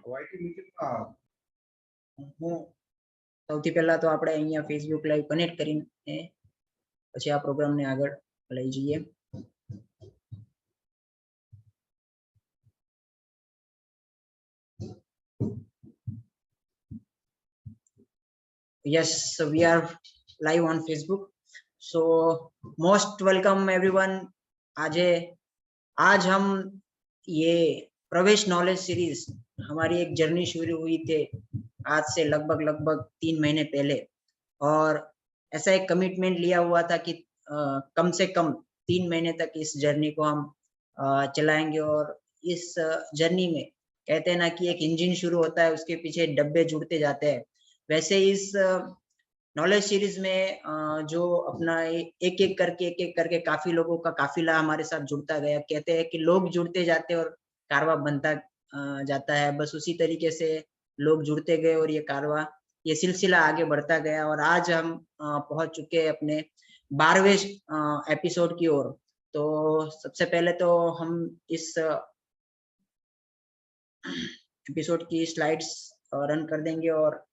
હું સૌથી પહેલા તો આપણે અહીંયા ફેસબુક લાઈવ કનેક્ટ કરીને પછી આ પ્રોગ્રામને આગળ લઈ જઈએ. Yes, so we are live on Facebook. So most welcome everyone. आज हम ये प्रवेश नॉलेज सीरीज हमारी एक जर्नी शुरू हुई थी आज से लगभग 3 महीने पहले, और ऐसा एक कमिटमेंट लिया हुआ था कि कम से कम 3 महीने तक इस जर्नी को हम चलाएंगे. और इस जर्नी में कहते हैं ना कि एक इंजन शुरू होता है, उसके पीछे डब्बे जुड़ते जाते हैं. वैसे इस नॉलेज सीरीज में जो अपना एक एक करके काफी लोगों का काफिला हमारे साथ जुड़ता गया. कहते हैं कि लोग जुड़ते जाते और कारवा बनता जाता है. बस उसी तरीके से लोग जुड़ते गए और ये सिलसिला आगे बढ़ता गया. और आज हम पहुंच चुके हैं अपने 12वें एपिसोड की ओर. तो सबसे पहले तो हम इस एपिसोड की स्लाइड्स रन कर देंगे. और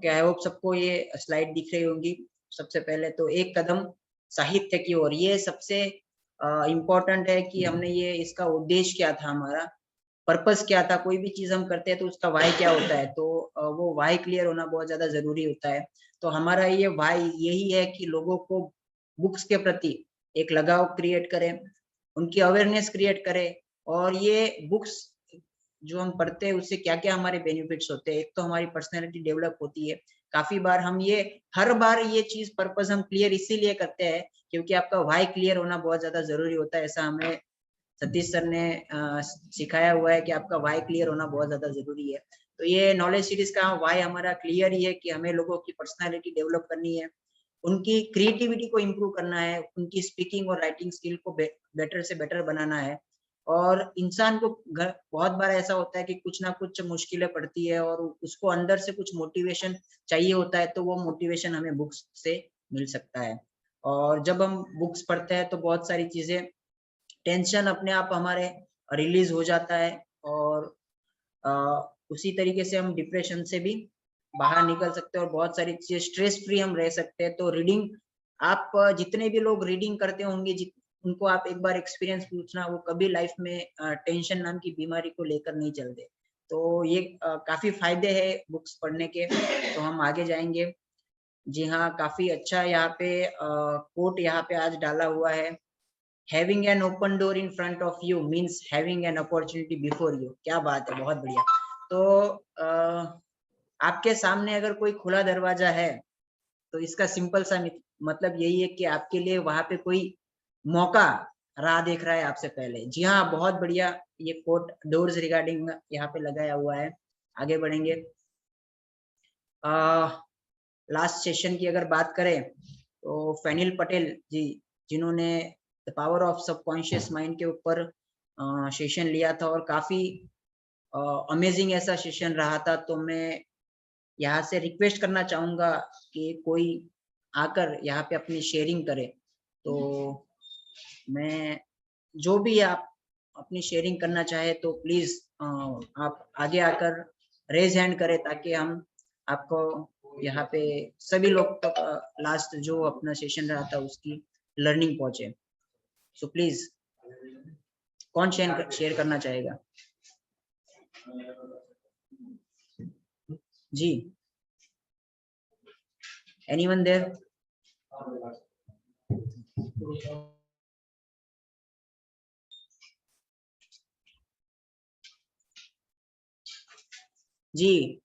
आई होप सबको ये स्लाइड दिख रही होंगी. सबसे पहले तो एक कदम साहित्य की ओर. ये सबसे इम्पोर्टेंट है कि हमने ये इसका उद्देश्य क्या था, हमारा पर्पस क्या था. कोई भी चीज हम करते हैं तो उसका वाई क्या होता है, तो वो वाई क्लियर होना बहुत ज्यादा जरूरी होता है. तो हमारा ये वाई यही है कि लोगों को बुक्स के प्रति एक लगाव क्रिएट करें, उनकी अवेयरनेस क्रिएट करें. और ये बुक्स जो हम पढ़ते हैं उससे क्या क्या हमारे बेनिफिट्स होते हैं. एक तो हमारी पर्सनैलिटी डेवलप होती है. काफी बार हम हर बार ये चीज पर्पस हम क्लियर इसीलिए करते हैं क्योंकि आपका वाई क्लियर होना बहुत ज्यादा जरूरी होता है. ऐसा हमें सतीश सर ने सिखाया हुआ है कि आपका वाई क्लियर होना बहुत ज्यादा जरूरी है. तो ये नॉलेज सीरीज का वाई हमारा क्लियर ही है कि हमें लोगों की पर्सनैलिटी डेवलप करनी है, उनकी क्रिएटिविटी को इम्प्रूव करना है, उनकी स्पीकिंग और राइटिंग स्किल को बेटर से बेटर बनाना है. और इंसान को बहुत बार ऐसा होता है कि कुछ ना कुछ मुश्किलें पड़ती है और उसको अंदर से कुछ मोटिवेशन चाहिए होता है, तो वो मोटिवेशन हमें बुक्स से मिल सकता है. और जब हम बुक्स पढ़ते हैं तो बहुत सारी चीजें, टेंशन अपने आप हमारे रिलीज हो जाता है. और उसी तरीके से हम डिप्रेशन से भी बाहर निकल सकते हैं और बहुत सारी चीजें स्ट्रेस फ्री हम रह सकते हैं. तो रीडिंग, आप जितने भी लोग रीडिंग करते होंगे उनको आप एक बार एक्सपीरियंस पूछना, वो कभी लाइफ में टेंशन नाम की बीमारी को लेकर नहीं चलते. तो ये काफी फायदे हैं बुक्स पढ़ने के. तो हम आगे जाएंगे. जी हाँ, काफी अच्छा यहाँ पे कोट यहाँ पे आज डाला हुआ है. Having an open door in front of you means having an opportunity before you. क्या बात है, बहुत बढ़िया. तो आपके सामने अगर कोई खुला दरवाजा है तो इसका सिंपल सा मतलब यही है कि आपके लिए वहां पे कोई मौका राह देख रहा है आपसे पहले. जी हाँ, बहुत बढ़िया. ये कोट डोर्स रिगार्डिंग यहाँ पे लगाया हुआ है. आगे बढ़ेंगे. लास्ट सेशन की अगर बात करें तो फैनिल पटेल जी, जिन्होंने the power of subconscious mind के ऊपर सेशन लिया था और काफी अमेजिंग ऐसा सेशन रहा था. तो मैं यहाँ से रिक्वेस्ट करना चाहूंगा कि कोई आकर यहाँ पे अपनी शेयरिंग करे. तो मैं जो भी आप अपनी शेयरिंग करना चाहे तो प्लीज आप आगे आकर रेज हैंड करें ताकि हम आपको यहाँ पे सभी लोग तक लास्ट जो अपना सेशन रहा था उसकी लर्निंग पहुंचे. सो प्लीज कौन शेयर करना चाहेगा? जी, एनीवन देयर? जी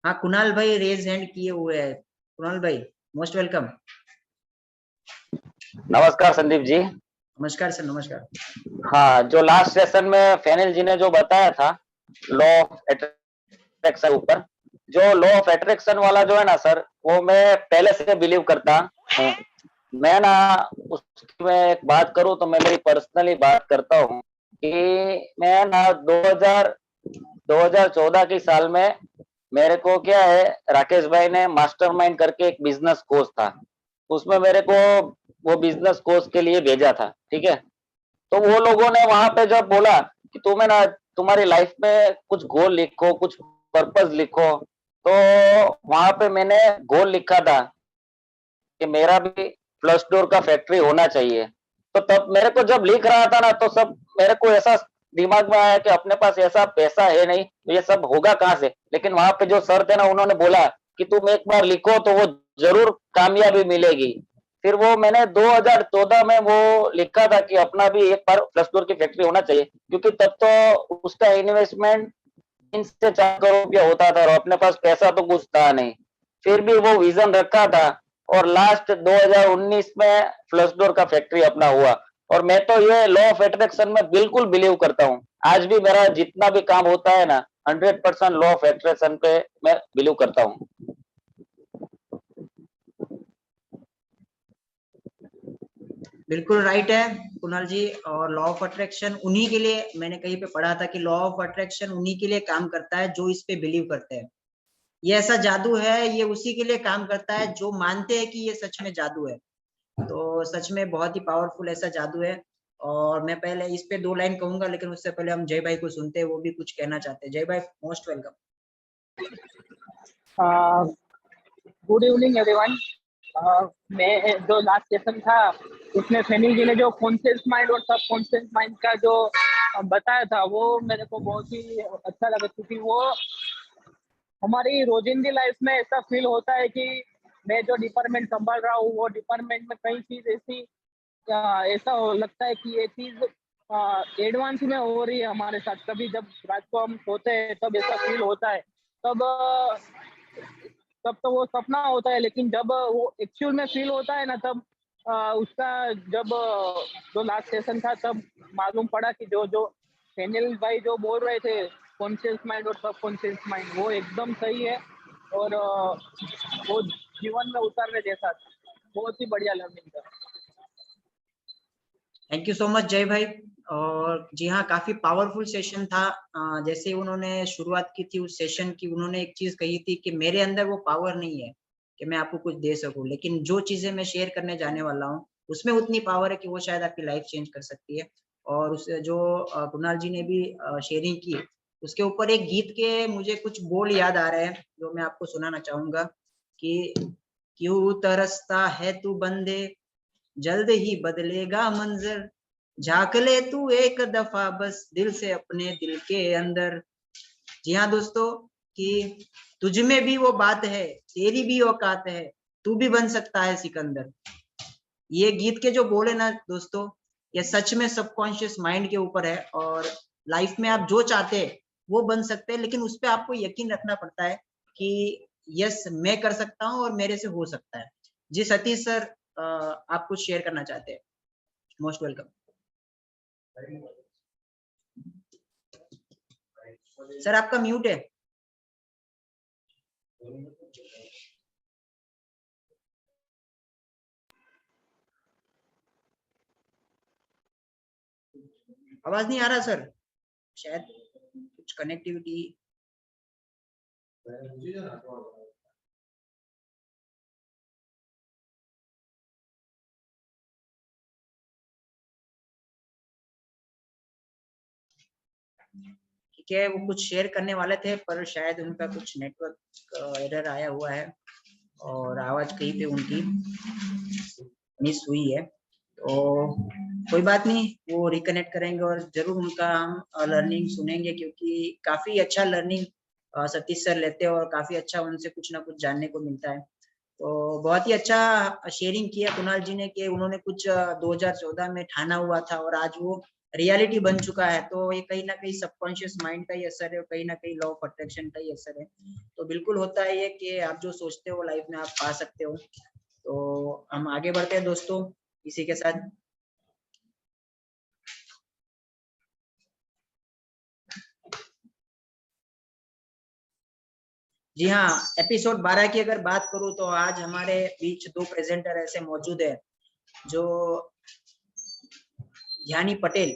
हाँ, कुणाल भाई रेज हैंड किए हुए हैं. कुणाल भाई मोस्ट वेलकम. नमस्कार संदीप जी. नमस्कार सर, नमस्कार. हाँ, जो लास्ट सेशन में फैनिल जी ने जो बताया था लॉ ऑफ अट्रैक्शन ऊपर, जो लॉ ऑफ अट्रैक्शन वाला जो है ना सर, वो मैं पहले से बिलीव करता हूँ. मैं ना उसकी मैं एक बात करूँ तो मैं मेरी पर्सनली बात करता हूँ कि मैं ना 2014 की साल में मेरे को क्या है, राकेश भाई ने मास्टरमाइंड करके एक बिजनेस कोर्स था, उसमें मेरे को वो बिजनेस कोर्स के लिए भेजा था, ठीक है। तो वो लोगों ने वहां पे जब बोला कि तुम्हें ना तुम्हारी लाइफ में कुछ गोल लिखो, कुछ पर्पस लिखो, तो वहां पे मैंने गोल लिखा था कि मेरा भी फ्लश डोर का फैक्ट्री होना चाहिए। तो तब मेरे को जब लिख रहा था ना, तो सब मेरे को ऐसा दिमाग में आया कि अपने पास ऐसा पैसा है नहीं, तो ये सब होगा कहाँ से। लेकिन वहां पे जो सर थे ना, उन्होंने बोला कि तुम एक बार लिखो तो वो जरूर कामयाबी मिलेगी। फिर वो मैंने 2014 में वो लिखा था कि अपना भी एक बार फ्लश डोर की फैक्ट्री होना चाहिए, क्योंकि तब तो उसका इन्वेस्टमेंट 3 से 4 करोड़ रुपया होता था और अपने पास पैसा तो कुछ था नहीं। फिर भी वो विजन रखा था और लास्ट 2019 में फ्लश डोर का फैक्ट्री अपना हुआ। और मैं तो ये लॉ ऑफ अट्रैक्शन में बिल्कुल बिलीव करता हूँ। आज भी मेरा जितना भी काम होता है ना, 100% लॉ ऑफ अट्रैक्शन पे मैं बिलीव करता हूँ। बिल्कुल राइट है कुणाल जी। और लॉ ऑफ अट्रैक्शन उन्हीं के लिए, मैंने कहीं पे पढ़ा था कि लॉ ऑफ अट्रैक्शन उन्हीं के लिए काम करता है जो इस पे बिलीव करते हैं। ये ऐसा जादू है, ये उसी के लिए काम करता है जो मानते हैं कि ये सच में जादू है। तो सच में बहुत ही पावरफुल ऐसा जादू है। और मैं पहले इस पे 2 लाइन कहूंगा, लेकिन उससे पहले हम जय भाई को सुनते हैं, वो भी कुछ कहना चाहते हैं। जय भाई, most welcome. Good evening everyone. मैं जो लास्ट सेशन था उसमें फैनी जी ने जो कॉन्शियस माइंड और सब कॉन्शियस माइंड का जो बताया था वो मेरे को बहुत ही अच्छा लगा, क्योंकि वो हमारी रोजिंदी लाइफ में ऐसा फील होता है कि मैं जो डिपार्टमेंट संभाल रहा हूँ वो डिपार्टमेंट में कई चीज ऐसी ऐसा लगता है कि ये चीज एडवांस में हो रही है हमारे साथ। कभी जब रात को हम सोते हैं तब ऐसा फील होता है, तब तब तो वो सपना होता है, लेकिन जब वो एक्चुअल में फील होता है ना, तब उसका जब जो लास्ट सेशन था तब मालूम पड़ा कि जो जो फैनिल भाई जो बोल रहे थे कॉन्शियस माइंड और सब कॉन्शियस माइंड, वो एकदम सही है। और वो जीवन में उतारने जैसा था। बहुत ही बढ़िया लर्निंग था। थैंक यू सो मच जय भाई। और जी हाँ, काफी पावरफुल सेशन था। जैसे उन्होंने शुरुआत की थी उस सेशन की, उन्होंने एक चीज कही थी कि मेरे अंदर वो पावर नहीं है कि मैं आपको कुछ दे सकूं, लेकिन जो चीजें मैं शेयर करने जाने वाला हूँ उसमें उतनी पावर है कि वो शायद आपकी लाइफ चेंज कर सकती है। और उस जो कुणाल जी ने भी शेयरिंग की, उसके ऊपर एक गीत के मुझे कुछ बोल याद आ रहे हैं जो मैं आपको सुनाना चाहूंगा कि क्यों तरसता है तू बंदे, जल्द ही बदलेगा मंजर, झांक ले तू एक दफा बस दिल से अपने दिल के अंदर। जी हाँ दोस्तों, कि तुझ में भी वो बात है, तेरी भी औकात है, तू भी बन सकता है सिकंदर। ये गीत के जो बोले ना दोस्तों, ये सच में सबकॉन्शियस माइंड के ऊपर है। और लाइफ में आप जो चाहते हैं वो बन सकते हैं, लेकिन उस पर आपको यकीन रखना पड़ता है कि यस मैं कर सकता हूँ और मेरे से हो सकता है। जी सतीश सर, आप कुछ शेयर करना चाहते हैं, मोस्ट वेलकम। सर आपका म्यूट है। आवाज नहीं आ रहा सर, शायद कुछ कनेक्टिविटी। ठीक है, वो कुछ शेयर करने वाले थे पर शायद उनका कुछ नेटवर्क एरर आया हुआ है और आवाज कहीं पे उनकी मिस हुई है। तो कोई बात नहीं, वो रिकनेक्ट करेंगे और जरूर उनका हम लर्निंग सुनेंगे, क्योंकि काफी अच्छा लर्निंग सतीश सर लेते हैं और काफी अच्छा उनसे कुछ ना कुछ जानने को मिलता है। तो बहुत ही अच्छा शेयरिंग किया कुणाल जी ने कि उन्होंने कुछ 2014 में ठाना हुआ था और आज वो रियलिटी बन चुका है। तो ये कहीं ना कहीं सबकॉन्शियस माइंड का ही असर है और कहीं ना कहीं लॉ ऑफ अट्रैक्शन का ही असर है। तो बिल्कुल होता है ये कि आप जो सोचते हो लाइफ में आप पा सकते हो। तो हम आगे बढ़ते हैं दोस्तों इसी के साथ। जी हाँ, एपिसोड 12 की अगर बात करूं तो आज हमारे बीच 2 प्रेजेंटर ऐसे मौजूद है जो ज्ञानी पटेल,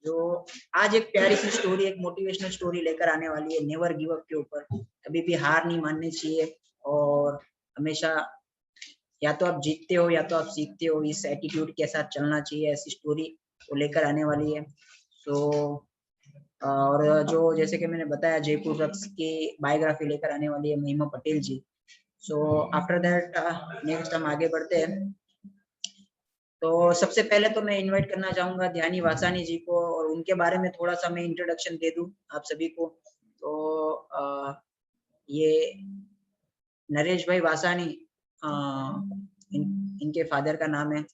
जो आज एक प्यारी सी स्टोरी, एक मोटिवेशनल स्टोरी लेकर आने वाली है नेवर गिव अप के ऊपर। कभी भी हार नहीं माननी चाहिए और हमेशा या तो आप जीतते हो या तो आप सीखते हो, इस एटीट्यूड के साथ चलना चाहिए, ऐसी स्टोरी वो लेकर आने वाली है। तो और जो जैसे कि मैंने बताया जयपुर रक्स की बायोग्राफी लेकर आने वाली है महिमा पटेल जी। सो आफ्टर दैट नेक्स्ट हम आगे बढ़ते हैं। तो सबसे पहले तो मैं इनवाइट करना चाहूंगा ध्यानी वासानी जी को, और उनके बारे में थोड़ा सा मैं इंट्रोडक्शन दे दूं आप सभी को। तो ये नरेश भाई वासानी इनके फादर का नाम है,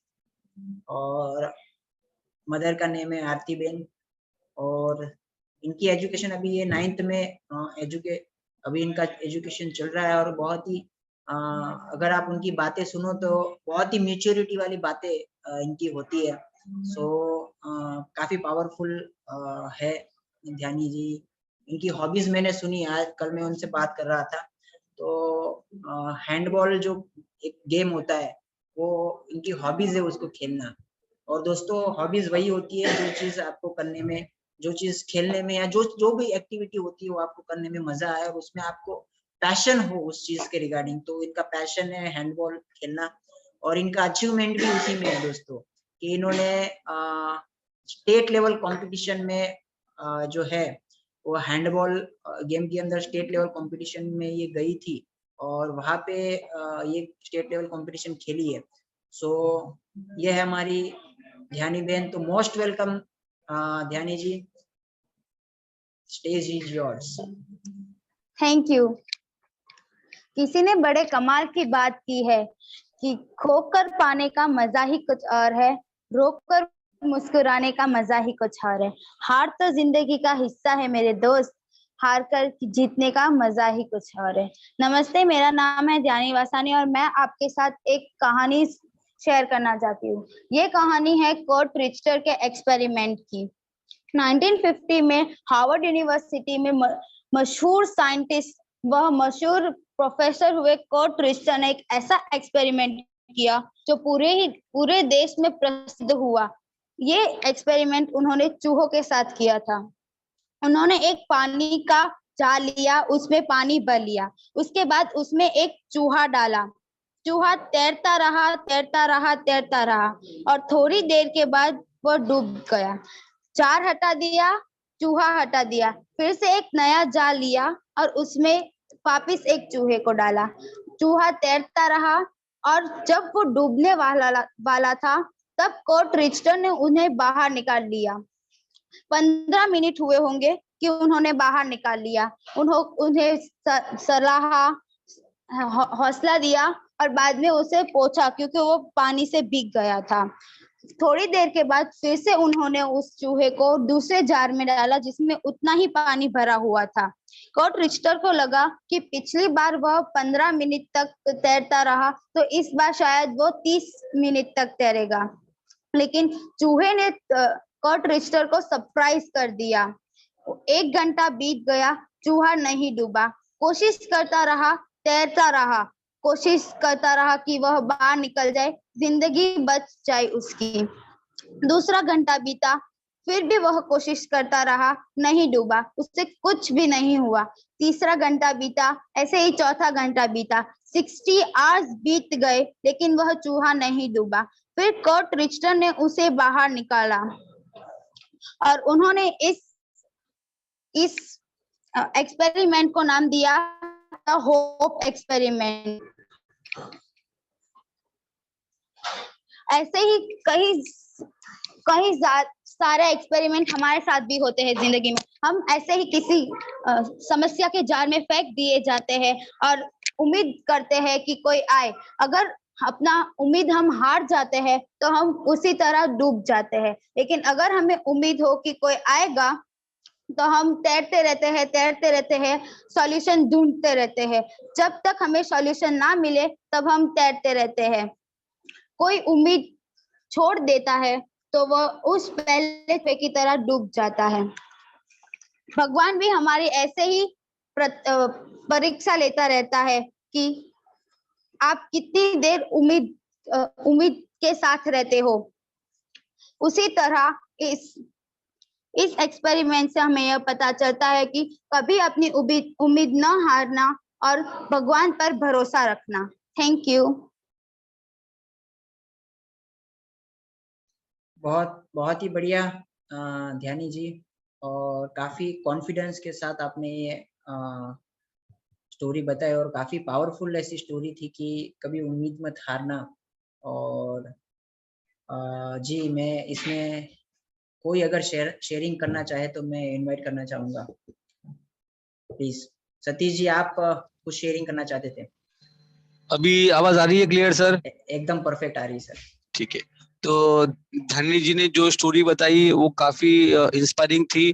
और मदर का नेम है आरती बेन। और इनकी एजुकेशन अभी ये 9th में अभी इनका एजुकेशन चल रहा है, और बहुत ही अगर आप उनकी बातें सुनो तो बहुत ही मैच्योरिटी वाली बातें इनकी होती है। सो काफी पावरफुल है ध्यानी जी। इनकी हॉबीज मैंने सुनी, आज कल मैं उनसे बात कर रहा था। तो हैंडबॉल जो एक गेम होता है वो इनकी हॉबीज है, उसको खेलना। और दोस्तों हॉबीज वही होती है जो चीज आपको करने में, जो चीज खेलने में, या जो भी एक्टिविटी होती है वो आपको करने में मजा आए और उसमें आपको पैशन हो उस चीज के रिगार्डिंग। तो इनका पैशन है हैंडबॉल खेलना, और इनका अचीवमेंट भी उसी में है दोस्तों, कि इन्होंने स्टेट लेवल कंपटीशन में जो है वो हैंडबॉल गेम के अंदर स्टेट लेवल कंपटीशन में ये गई थी, और वहां पे ये स्टेट लेवल कंपटीशन खेली है। सो ये है हमारी ध्यानी बहन। तो most welcome Dhyani ji, stage is yours. Thank you. किसी ने बड़े कमाल की बात की है कि खोकर पाने का मजा ही कुछ और है, रोकर मुस्कुराने का मजा ही कुछ और है। हार तो जिंदगी का हिस्सा है मेरे दोस्त, हार कर जीतने का मजा ही कुछ और है। नमस्ते, मेरा नाम है ध्यानी वासानी और मैं आपके साथ एक कहानी शेयर करना चाहती हूँ। ये कहानी है कोर्ट रिचटर के एक्सपेरिमेंट की। 1950 में हार्वर्ड यूनिवर्सिटी में मशहूर साइंटिस्ट वह मशहूर प्रोफेसर हुए कोर्ट रिचटर ने एक ऐसा एक्सपेरिमेंट किया जो पूरे देश में प्रसिद्ध हुआ। ये एक्सपेरिमेंट उन्होंने चूहों के साथ किया था। उन्होंने एक पानी का जाल लिया, उसमें पानी भर लिया, उसके बाद उसमें एक चूहा डाला। चूहा तैरता रहा, तैरता रहा, तैरता रहा, और थोड़ी देर के बाद वह डूब गया। जार हटा दिया, चूहा हटा दिया, फिर से एक नया जाल लिया और उसमें वापिस एक चूहे को डाला। चूहा तैरता रहा, और जब वो डूबने वाला था तब कोर्ट रिचटर ने उन्हें बाहर निकाल लिया। 15 मिनट हुए होंगे कि उन्होंने बाहर निकाल लिया। उन्हें सलाह, हौसला दिया और बाद में उसे पोंछा क्योंकि वो पानी से भीग गया था। थोड़ी देर के बाद फिर से उन्होंने उस चूहे को दूसरे जार में डाला जिसमें उतना ही पानी भरा हुआ था। कोर्ट रिचटर को लगा कि पिछली बार वह 15 मिनट तक तैरता रहा तो इस बार शायद वो 30 मिनट तक तैरेगा, लेकिन चूहे ने कोर्ट रिचटर को सरप्राइज कर दिया। 1 घंटा बीत गया, चूहा नहीं डूबा। कोशिश करता रहा, तैरता रहा, कोशिश करता रहा कि वह बाहर निकल जाए, जिंदगी बच जाए उसकी। दूसरा घंटा बीता, फिर भी वह कोशिश करता रहा, नहीं डूबा, उससे कुछ भी नहीं हुआ। तीसरा घंटा बीता, ऐसे ही चौथा घंटा बीता, 60 आवर्स बीत गए, लेकिन वह चूहा नहीं डूबा। फिर कोर्ट रिचटर ने उसे बाहर निकाला और उन्होंने इस एक्सपेरिमेंट को नाम दिया द होप एक्सपेरिमेंट। ऐसे ही कई सारे एक्सपेरिमेंट हमारे साथ भी होते हैं जिंदगी में। हम ऐसे ही किसी समस्या के जाल में फेंक दिए जाते हैं और उम्मीद करते हैं कि कोई आए। अगर अपना उम्मीद हम हार जाते हैं तो हम उसी तरह डूब जाते हैं, लेकिन अगर हमें उम्मीद हो कि कोई आएगा तो हम तैरते रहते हैं, सॉल्यूशन ढूंढते रहते हैं। जब तक हमें सॉल्यूशन ना मिले तब हम तैरते रहते हैं। कोई उम्मीद छोड़ देता है तो वह उस पहले पे की तरह डूब जाता है। भगवान भी हमारी ऐसे ही परीक्षा लेता रहता है कि आप कितनी देर उम्मीद के साथ रहते हो। उसी तरह इस एक्सपेरिमेंट से हमें यह पता चलता है कि कभी अपनी उम्मीद न हारना और भगवान पर भरोसा रखना। Thank you. बहुत ही बढ़िया ध्यानी जी, और काफी कॉन्फिडेंस के साथ आपने ये स्टोरी बताई, और काफी पावरफुल ऐसी स्टोरी थी कि कभी उम्मीद मत हारना। और जी, मैं इसमें कोई अगर शेयरिंग करना चाहे तो मैं इनवाइट करना चाहूंगा, प्लीज। सतीश जी, आप कुछ शेयरिंग करना चाहते थे? अभी आवाज आ रही है क्लियर सर? एकदम परफेक्ट आ रही है सर। ठीक है, तो धनी जी ने जो स्टोरी बताई वो काफी इंस्पायरिंग थी।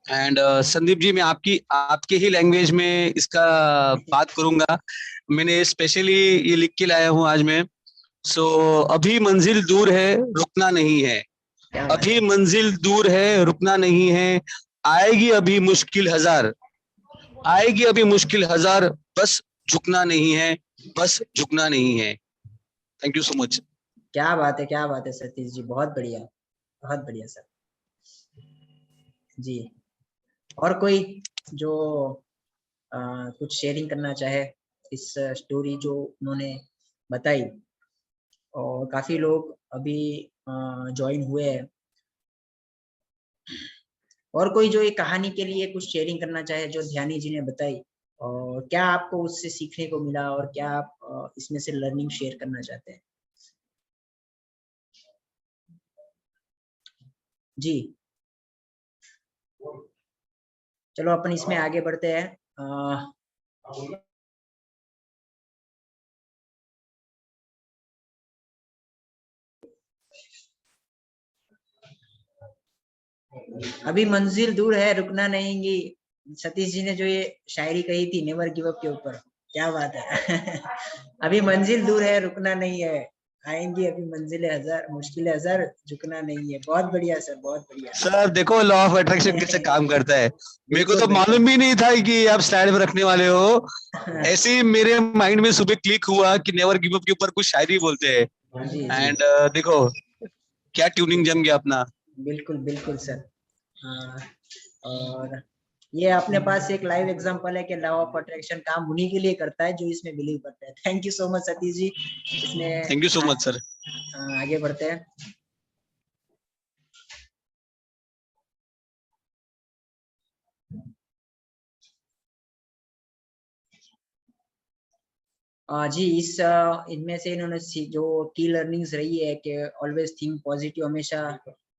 एंड संदीप जी, मैं आपके ही लैंग्वेज में इसका बात करूंगा। मैंने स्पेशली ये लिख के लाया हूँ आज मैं। सो अभी मंजिल दूर है, रुकना नहीं है। क्या बात अभी है। मंजिल दूर है, रुकना नहीं है। आएगी अभी मुश्किल हजार, आएगी अभी मुश्किल हजार, बस झुकना नहीं है, बस झुकना नहीं है। Thank you so much. क्या बात है, क्या बात है सतीश जी, बहुत बढ़िया सर। जी, और कोई जो कुछ शेयरिंग करना चाहे इस स्टोरी जो उन्होंने बताई, और काफी लोग अभी ज्वाइन हुए हैं, और कोई जो ये कहानी के लिए कुछ शेयरिंग करना चाहे जो ध्यानी जी ने बताई, और क्या आपको उससे सीखने को मिला, और क्या आप इसमें से लर्निंग शेयर करना चाहते हैं? जी, चलो अपन इसमें आगे बढ़ते हैं। अभी मंजिल दूर है, रुकना नहीं। सतीश जी ने जो ये शायरी कही थी नेवर गिव अप के ऊपर, क्या बात है। अभी मंजिल दूर है, रुकना नहीं है, आएंगी अभी मंजिलें हजार, मुश्किलें हजार, झुकना नहीं है। बहुत बढ़िया सर, बहुत बढ़िया। सर देखो लॉ ऑफ अट्रैक्शन कैसे काम करता है। मेरे को तो बिल्कुल, मालूम भी नहीं था कि आप स्लाइड में रखने वाले हो। बिल्कुल। ऐसे ही मेरे माइंड में सुबह क्लिक हुआ कि नेवर गिव अप के ऊपर कुछ शायरी बोलते हैं। जी जी, एंड देखो क्या ट्यूनिंग जम गया अपना। बिल्कुल बिल्कुल सर। और ये अपने पास एक लाइव एग्जांपल है कि लॉ ऑफ अट्रैक्शन काम उन्हीं के लिए करता है जो इसमें बिलीव करते हैं। Thank you so much Satish ji. इसमें thank you so much sir. आगे बढ़ते हैं। जी, इस इनमें से इन्होंने जो की लर्निंग्स रही है कि ऑलवेज थिंक पॉजिटिव, हमेशा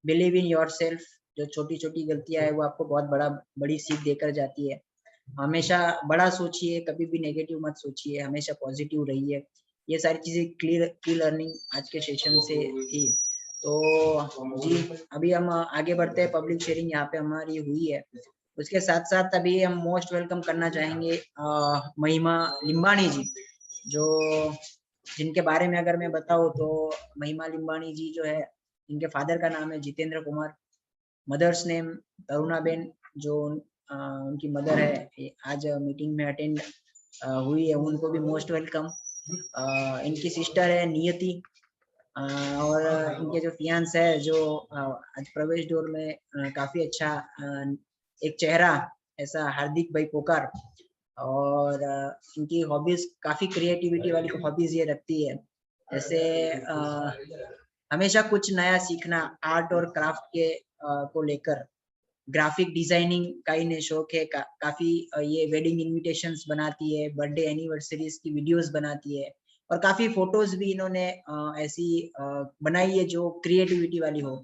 बिलीव इन योरसेल्फ। जो छोटी छोटी गलतियां है वो आपको बहुत बड़ी सीख देकर जाती है। हमेशा बड़ा सोचिए, कभी भी नेगेटिव मत सोचिए, हमेशा पॉजिटिव रहिए। ये सारी चीजें क्लियर की लर्निंग आज के सेशन से थी। तो जी, अभी हम आगे बढ़ते हैं। पब्लिक शेयरिंग यहाँ पे हमारी हुई है। उसके साथ साथ अभी हम मोस्ट वेलकम करना चाहेंगे महिमा लिम्बाणी जी, जो जिनके बारे में अगर मैं बताऊं तो महिमा लिम्बाणी जी जो है, इनके फादर का नाम है जितेंद्र कुमार, मदर्स नेम तरुणा बेन। जो उनकी मदर है, आज मीटिंग में अटेंड हुई है, उनको भी मोस्ट वेलकम। इनकी सिस्टर है नियति, और इनके जो फियांस है जो आज प्रवेश डोर में काफी अच्छा एक चेहरा, ऐसा हार्दिक भाई पोकार। और इनकी हॉबीज काफी क्रिएटिविटी वाली हॉबीज ये रखती है। जैसे हमेशा कुछ नया सीखना, आर्ट और क्राफ्ट के को लेकर, ग्राफिक डिजाइनिंग का इन्हें शौक है। काफी ये वेडिंग इनविटेशंस बनाती है, बर्थडे एनिवर्सरीज की वीडियोस बनाती है, और काफी फोटोज भी इन्होंने ऐसी बनाई है जो क्रिएटिविटी वाली हो।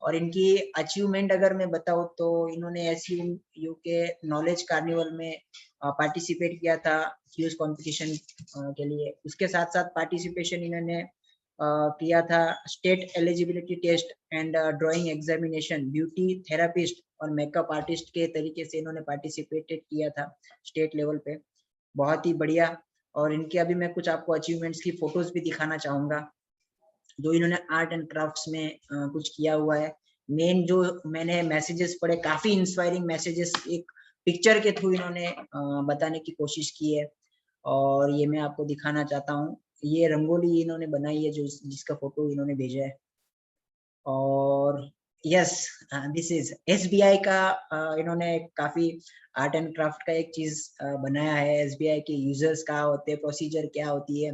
और इनकी अचीवमेंट अगर मैं बताऊं तो इन्होंने एस यू के नॉलेज कार्निवल में पार्टिसिपेट किया था क्यूज कंपटीशन के लिए। उसके साथ साथ पार्टिसिपेशन इन्होंने किया था state eligibility test and drawing examination, beauty therapist और मेकअप आर्टिस्ट के तरीके से इन्होंने पार्टिसिपेटेड किया था स्टेट लेवल पे। बहुत ही बढ़िया। और इनके अभी मैं कुछ आपको अचीवमेंट्स की फोटोज भी दिखाना चाहूंगा जो इन्होंने आर्ट एंड क्राफ्ट्स में कुछ किया हुआ है। मेन जो मैंने मैसेजेस पढ़े, काफी इंस्पायरिंग मैसेजेस एक पिक्चर के थ्रू इन्होंने बताने की कोशिश की है, और ये मैं आपको दिखाना चाहता हूँ। ये रंगोली इन्होंने बनाई है जो जिसका फोटो इन्होंने भेजा है। और यस, दिस इज एसबीआई का इन्होंने काफी आर्ट एंड क्राफ्ट का एक चीज बनाया है। एसबीआई के यूजर्स क्या होते हैं, प्रोसीजर क्या होती है,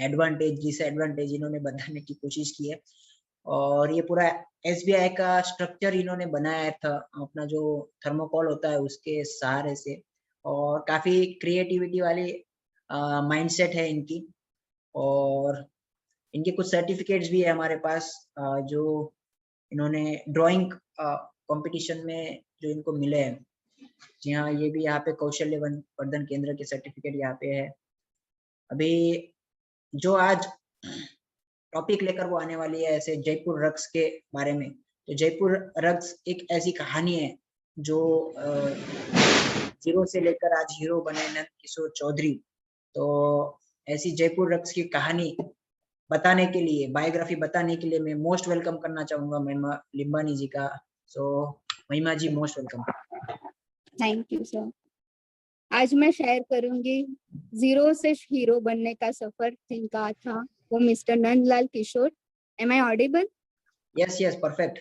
एडवांटेज डिसएडवांटेज इन्होंने बताने की कोशिश की है। और ये पूरा एसबीआई का स्ट्रक्चर इन्होंने बनाया था अपना जो थर्मोकॉल होता है उसके सहारे से, और काफी क्रिएटिविटी वाली माइंडसेट है इनकी। और इनके कुछ सर्टिफिकेट्स भी है हमारे पास, जो इन्होंने ड्राइंग कंपटीशन में जो इनको मिले हैं। जी हाँ, ये भी यहाँ पे कौशल्य वर्धन केंद्र के सर्टिफिकेट यहाँ पे है। अभी जो आज टॉपिक लेकर वो आने वाली है ऐसे जयपुर रक्स के बारे में, तो जयपुर रक्स एक ऐसी कहानी है जो जीरो से लेकर आज हीरो बने नंद किशोर चौधरी। तो ऐसी जयपुर रक्स की कहानी बताने के लिए, बायोग्राफी बताने के लिए मैं मोस्ट वेलकम करना चाहूंगा महिमा लिम्बानी जी का। So Mahima ji, most welcome. Thank you sir. आज मैं शेयर करूंगी जीरो से हीरो बनने का सफर जिनका था, वो mister Nandlal Kishore. Am I audible? Yes yes, perfect.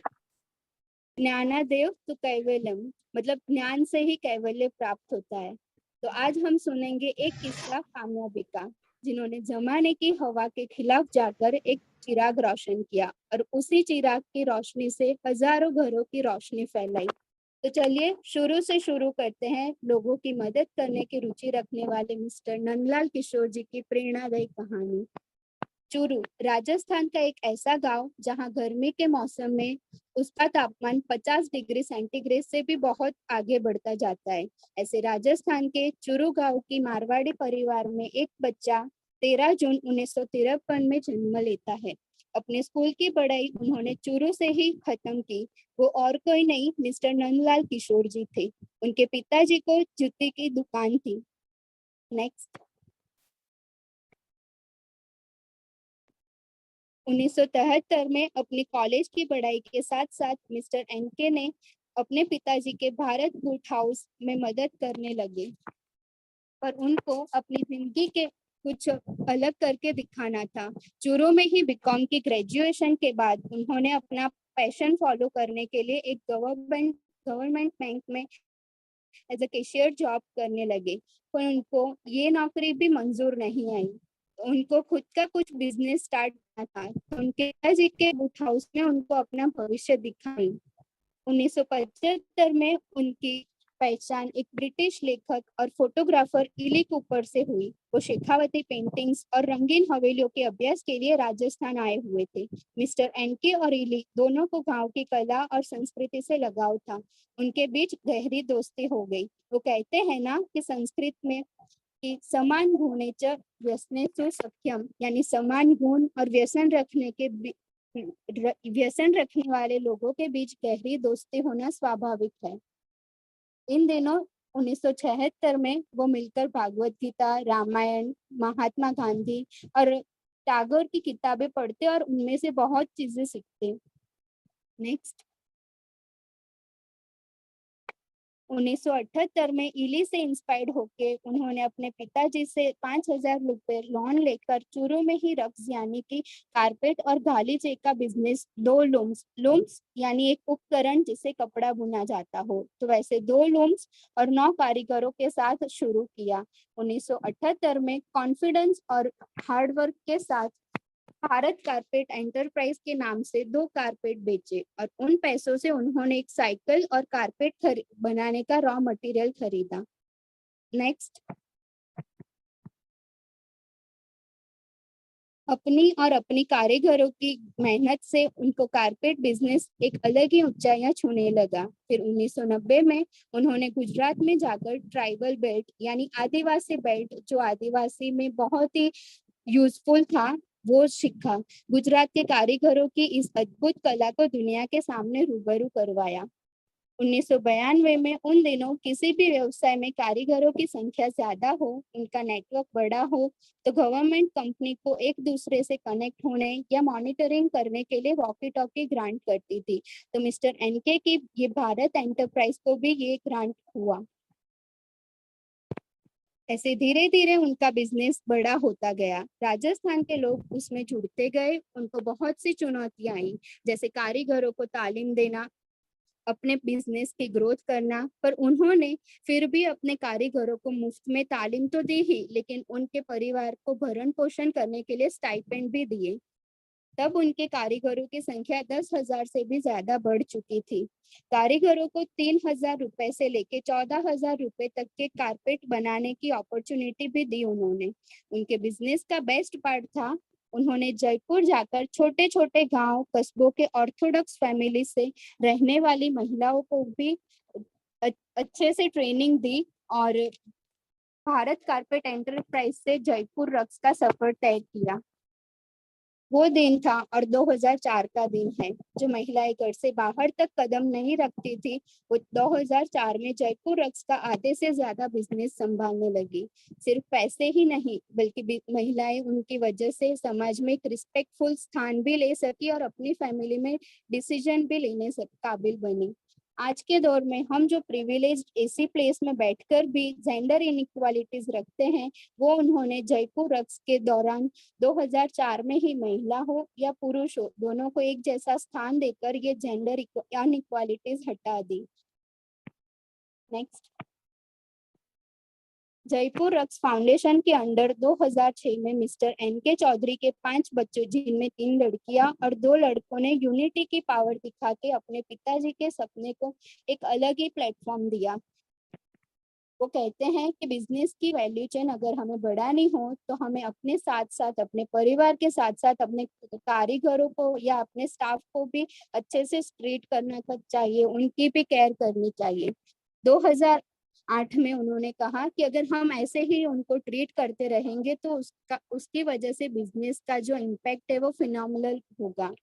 ज्ञानादेव तो कैवल्यम, मतलब ज्ञान से ही कैवल्य प्राप्त होता है। तो आज हम सुनेंगे एक किस्सा कामयाबी का, जिन्होंने जमाने की हवा के खिलाफ जाकर एक चिराग रोशन किया और उसी चिराग की रोशनी से हजारों घरों की रोशनी फैलाई। तो चलिए शुरू से शुरू करते हैं लोगों की मदद करने की रुचि रखने वाले मिस्टर नंदलाल किशोर जी की प्रेरणादायी कहानी। चूरू राजस्थान का एक ऐसा गांव जहां गर्मी के मौसम में उसका तापमान 50 डिग्री सेंटीग्रेड से भी बहुत आगे बढ़ता जाता है। ऐसे राजस्थान के चूरू गांव की मारवाड़ी परिवार में एक बच्चा 13 जून 1953 में जन्म लेता है। अपने स्कूल की पढ़ाई उन्होंने चूरू से ही खत्म की। वो और कोई नहीं, मिस्टर नंदलाल किशोर जी थे। उनके पिताजी को जूती की दुकान थी। नेक्स्ट। 1973 में अपनी कॉलेज की पढ़ाई के साथ साथ मिस्टर एनके ने अपने पिताजी के भारत गुट हाउस में मदद करने लगे, पर उनको अपनी जिंदगी के कुछ अलग करके दिखाना था। चूरू में ही बीकॉम की ग्रेजुएशन के बाद उन्होंने अपना पैशन फॉलो करने के लिए एक गवर्नमेंट बैंक में एज अ कैशियर जॉब करने लगे, पर उनको ये नौकरी भी मंजूर नहीं आई। तो उनको खुद का कुछ बिजनेस स्टार्ट करना था, तो उनके पिताजी के बूट हाउस में उनको अपना भविष्य दिखाई। 1975 में उनकी पहचान एक ब्रिटिश लेखक और फोटोग्राफर इली कूपर से हुई। वो शेखावती पेंटिंग्स और रंगीन हवेलियों के अभ्यास के लिए राजस्थान आए हुए थे। मिस्टर एनके और इली दोनों को गांव की कला और संस्कृति से लगाव था। उनके बीच गहरी दोस्ती हो गई। वो कहते हैं ना कि संस्कृत में कि समान गुणे च व्यसनेषु सख्यम, यानी समान गुण और व्यसन रखने वाले लोगों के बीच गहरी दोस्ती होना स्वाभाविक है। इन दिनों 1976 में वो मिलकर भागवत गीता, रामायण, महात्मा गांधी और टैगोर की किताबें पढ़ते और उनमें से बहुत चीजें सीखते। नेक्स्ट। 1978 में इली से इंस्पायर्ड होके उन्होंने अपने पिताजी से 5,000 रुपए लोन लेकर चूरू में ही रक्स यानी कि कारपेट और गालीचे का बिजनेस 2 लूम्स यानी एक उपकरण जिसे कपड़ा बुना जाता हो, तो वैसे 2 लूम्स और 9 कारीगरों के साथ शुरू किया। 1978 में कॉन्फिडेंस और हार्डवर्क के साथ भारत कारपेट एंटरप्राइज के नाम से 2 कारपेट बेचे और उन पैसों से उन्होंने एक साइकिल और कारपेट बनाने का रॉ मटेरियल खरीदा। नेक्स्ट। अपनी कारीगरों की मेहनत से उनको कारपेट बिजनेस एक अलग ही ऊंचाइयां छूने लगा। फिर 1990 में उन्होंने गुजरात में जाकर ट्राइबल बेल्ट यानी आदिवासी बेल्ट, जो आदिवासी में बहुत ही यूजफुल था, वो सीखा। गुजरात के कारीगरों की इस अद्भुत कला को दुनिया के सामने रूबरू करवाया। 1992 में उन दिनों किसी भी व्यवसाय में कारीगरों की संख्या ज्यादा हो, उनका नेटवर्क बड़ा हो, तो गवर्नमेंट कंपनी को एक दूसरे से कनेक्ट होने या मॉनिटरिंग करने के लिए वॉकी टॉकी ग्रांट करती थी। तो मिस्टर एनके की ये भारत एंटरप्राइज को भी ये ग्रांट हुआ। ऐसे धीरे धीरे उनका बिजनेस बड़ा होता गया। राजस्थान के लोग उसमें जुड़ते गए। उनको बहुत सी चुनौतियां आई, जैसे कारीगरों को तालीम देना, अपने बिजनेस की ग्रोथ करना, पर उन्होंने फिर भी अपने कारीगरों को मुफ्त में तालीम तो दी ही, लेकिन उनके परिवार को भरण पोषण करने के लिए स्टाइपेंड भी दिए। तब उनके कारीगरों की संख्या 10,000 से भी ज्यादा बढ़ चुकी थी। कारीगरों को 3,000 रुपए से लेके 14,000 रुपए तक के कारपेट बनाने की अपॉर्चुनिटी भी दी उन्होंने। उनके बिजनेस का बेस्ट पार्ट था, उन्होंने जयपुर जाकर छोटे छोटे गांव कस्बों के ऑर्थोडॉक्स फैमिली से रहने वाली महिलाओं को भी अच्छे से ट्रेनिंग दी और भारत कारपेट एंटरप्राइज से जयपुर रक्स का सफर तय किया। वो दिन था और 2004 का दिन है। जो महिलाएं घर से बाहर तक कदम नहीं रखती थी, वो 2004 में जयपुर रक्स का आधे से ज्यादा बिजनेस संभालने लगी। सिर्फ पैसे ही नहीं, बल्कि महिलाएं उनकी वजह से समाज में एक रिस्पेक्टफुल स्थान भी ले सकी और अपनी फैमिली में डिसीजन भी लेने काबिल बनी। आज के दौर में हम जो प्रिविलेज एसी प्लेस में बैठकर भी जेंडर इनइक्वालिटीज रखते हैं, वो उन्होंने जयपुर रक्स के दौरान 2004 में ही महिला हो या पुरुष हो, दोनों को एक जैसा स्थान देकर ये जेंडर अनइक्वालिटीज हटा दी। नेक्स्ट, जयपुर रक्स फाउंडेशन के अंडर 2006 में मिस्टर एनके चौधरी के 5 बच्चों, जिनमें 3 लड़कियां और 2 लड़कों ने यूनिटी की पावर दिखा के अपने पिताजी के सपने को एक अलग ही प्लेटफॉर्म दिया। वो कहते हैं कि बिजनेस की वैल्यू चेन अगर हमें बढ़ानी हो तो हमें अपने साथ साथ, अपने परिवार के साथ साथ अपने कारीगरों को या अपने स्टाफ को भी अच्छे से ट्रीट करना चाहिए, उनकी भी केयर करनी चाहिए। 2008 में उन्होंने कहा कि अगर हम ऐसे ही उनको ट्रीट करते रहेंगे तो उसकी वजह से बिजनेस का जो इम्पैक्ट है वो फिनोमिनल होगा।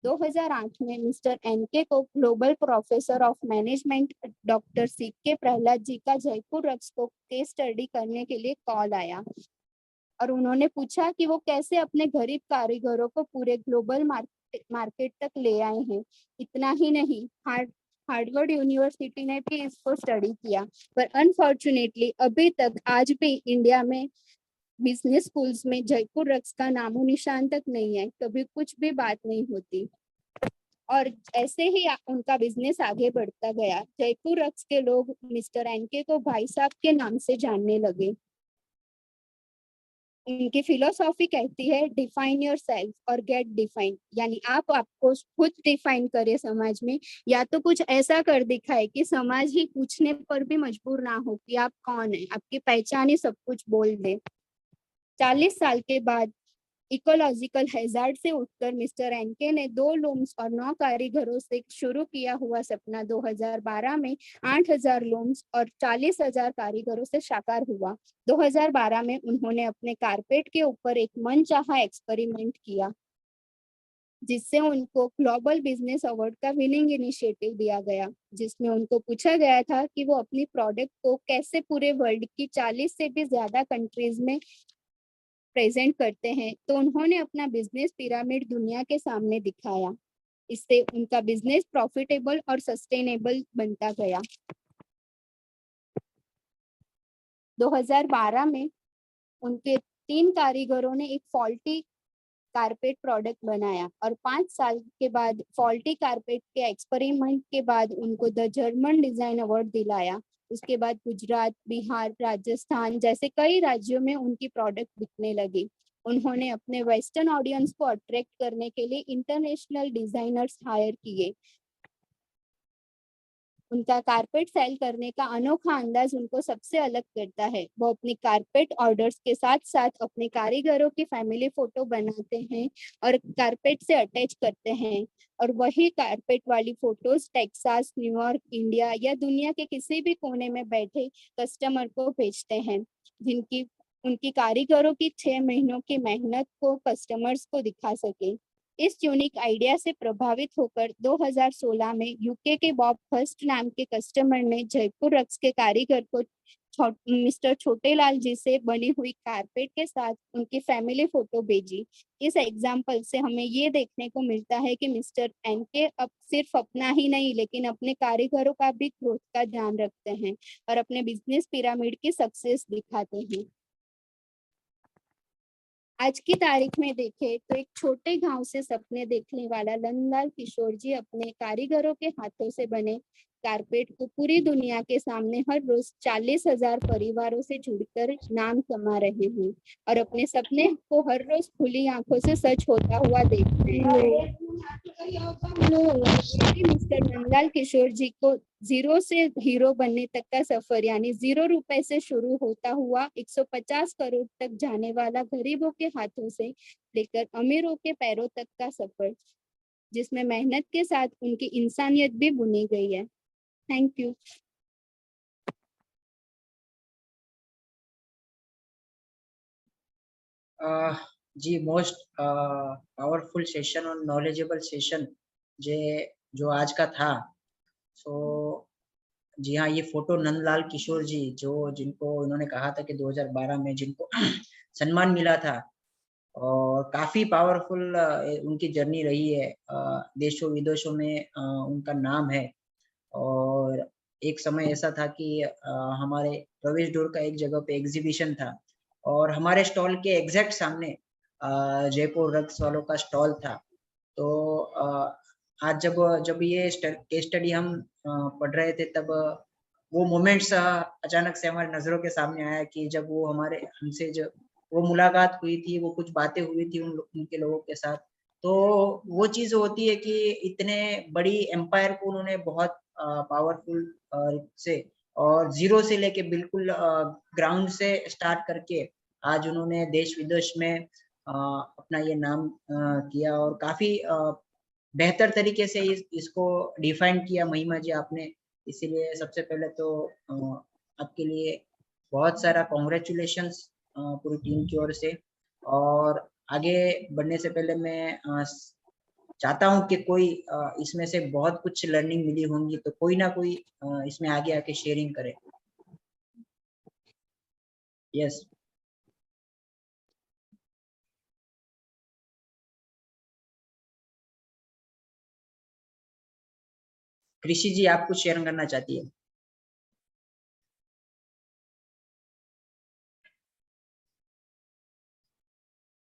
2008 में मिस्टर एनके को global professor of management doctor CK Prahlad ji का जयपुर रक्स को केस स्टडी करने के लिए कॉल आया और उन्होंने पूछा कि वो कैसे अपने गरीब कारीगरों को पूरे ग्लोबल मार्केट तक ले आए हैं। इतना ही नहीं, हार्वर्ड यूनिवर्सिटी ने भी इसको स्टडी किया, पर अनफॉर्चुनेटली अभी तक आज भी इंडिया में बिजनेस स्कूल्स में जयपुर रक्स का नामो निशान तक नहीं है, कभी कुछ भी बात नहीं होती। और ऐसे ही उनका बिजनेस आगे बढ़ता गया। जयपुर रक्स के लोग मिस्टर एनके को भाई साहब के नाम से जानने लगे। उनकी फिलोसॉफी कहती है डिफाइन योर सेल्फ और गेट डिफाइन, यानी आप आपको खुद डिफाइन करे समाज में, या तो कुछ ऐसा कर दिखाए कि समाज ही पूछने पर भी मजबूर ना हो कि आप कौन है, आपकी पहचान ही सब कुछ बोल दे। 40 साल के बाद इकोलॉजिकल हैजार्ड से उठकर मिस्टर एनके ने 2 लूम्स और 9 कारीगरों से शुरू किया हुआ सपना 2012 में 8,000 लूम्स और 40,000 कारीगरों से साकार हुआ। 2012 में उन्होंने अपने कारपेट के ऊपर एक मनचाहा एक्सपेरिमेंट किया, जिससे उनको ग्लोबल बिजनेस अवार्ड का विनिंग इनिशिएटिव दिया गया, जिसमें उनको पूछा गया था कि वो अपनी प्रोडक्ट को कैसे पूरे वर्ल्ड की 40 से भी ज्यादा कंट्रीज में प्रेजेंट करते हैं। तो उन्होंने अपना बिजनेस पिरामिड दुनिया के सामने दिखाया। इससे उनका बिजनेस प्रॉफिटेबल और सस्टेनेबल बनता गया। 2012 में उनके 3 कारीगरों ने एक फॉल्टी कारपेट प्रोडक्ट बनाया और 5 साल के बाद फॉल्टी कारपेट के एक्सपेरिमेंट के बाद उनको द जर्मन डिजाइन अवार्ड दिलाया। उसके बाद गुजरात, बिहार, राजस्थान जैसे कई राज्यों में उनकी प्रोडक्ट बिकने लगी। उन्होंने अपने वेस्टर्न ऑडियंस को अट्रैक्ट करने के लिए इंटरनेशनल डिजाइनर्स हायर किए। उनका कारपेट सेल करने का अनोखा अंदाज उनको सबसे अलग करता है। वो अपनी कारपेट ऑर्डर्स के साथ साथ अपने कारीगरों की फैमिली फोटो बनाते हैं और कारपेट से अटैच करते हैं, और वही कारपेट वाली फोटोज टेक्सास, न्यूयॉर्क, इंडिया या दुनिया के किसी भी कोने में बैठे कस्टमर को भेजते हैं, जिनकी उनकी कारीगरों की 6 महीनों की मेहनत को कस्टमर्स को दिखा सके। इस यूनिक आइडिया से प्रभावित होकर 2016 में यूके के बॉब फर्स्ट नाम के कस्टमर ने जयपुर रक्स के कारीगर को मिस्टर छोटेलाल जी से बनी हुई कारपेट के साथ उनकी फैमिली फोटो भेजी। इस एग्जाम्पल से हमें ये देखने को मिलता है कि मिस्टर एनके अब सिर्फ अपना ही नहीं लेकिन अपने कारीगरों का भी ग्रोथ का ध्यान रखते हैं और अपने बिजनेस पिरामिड की सक्सेस दिखाते हैं। आज की तारीख में देखें तो एक छोटे गांव से सपने देखने वाला नंदलाल किशोर जी अपने कारीगरों के हाथों से बने कारपेट को पूरी दुनिया के सामने हर रोज 40,000 परिवारों से जुड़कर नाम कमा रहे हैं और अपने सपने को हर रोज खुली आंखों से सच होता हुआ देख रहे हैं। मिस्टर नंदलाल किशोर जी को 0 से हीरो बनने तक का सफर यानी 0 रुपए से शुरू होता हुआ 150 करोड़ तक जाने वाला गरीबों के हाथों से लेकर अमीरों के पैरों तक का सफर, जिसमें मेहनत के साथ उनकी इंसानियत भी बुनी गई है। Thank you. जी, मोस्ट पावरफुल सेशन और नॉलेजेबल सेशन जो आज का था। सो जी हाँ, ये फोटो नंदलाल किशोर जी जिनको इन्होंने कहा था कि 2012 में जिनको सम्मान मिला था और काफी पावरफुल उनकी जर्नी रही है। देशों विदेशों में उनका नाम है और एक समय ऐसा था कि हमारे प्रवेश द्वार का एक जगह पे एग्जीबिशन था और हमारे स्टॉल के एग्जैक्ट सामने जयपुर रक्स वालों का स्टॉल था। तो आज जब ये केस स्टडी हम पढ़ रहे थे तब वो मोमेंट्स अचानक से हमारी नजरों के सामने आया कि जब वो हमसे जब वो मुलाकात हुई थी, वो कुछ बातें हुई थी उनके लोगों के साथ। तो वो चीज होती है कि इतने बड़ी एम्पायर को उन्होंने बहुत पावरफुल से और जीरो से लेके बिल्कुल ग्राउंड से स्टार्ट करके आज उन्होंने देश विदेश में अपना ये नाम किया और काफी बेहतर तरीके से इसको डिफाइन किया महिमा जी आपने। इसीलिए सबसे पहले तो आपके लिए बहुत सारा कॉन्ग्रेचुलेशंस पूरी टीम की ओर से। और आगे बढ़ने से पहले मैं चाहता हूं कि कोई इसमें से बहुत कुछ लर्निंग मिली होंगी तो कोई ना कोई इसमें आगे आके शेयरिंग करे। यस कृषि जी, आप कुछ शेयर करना चाहती है?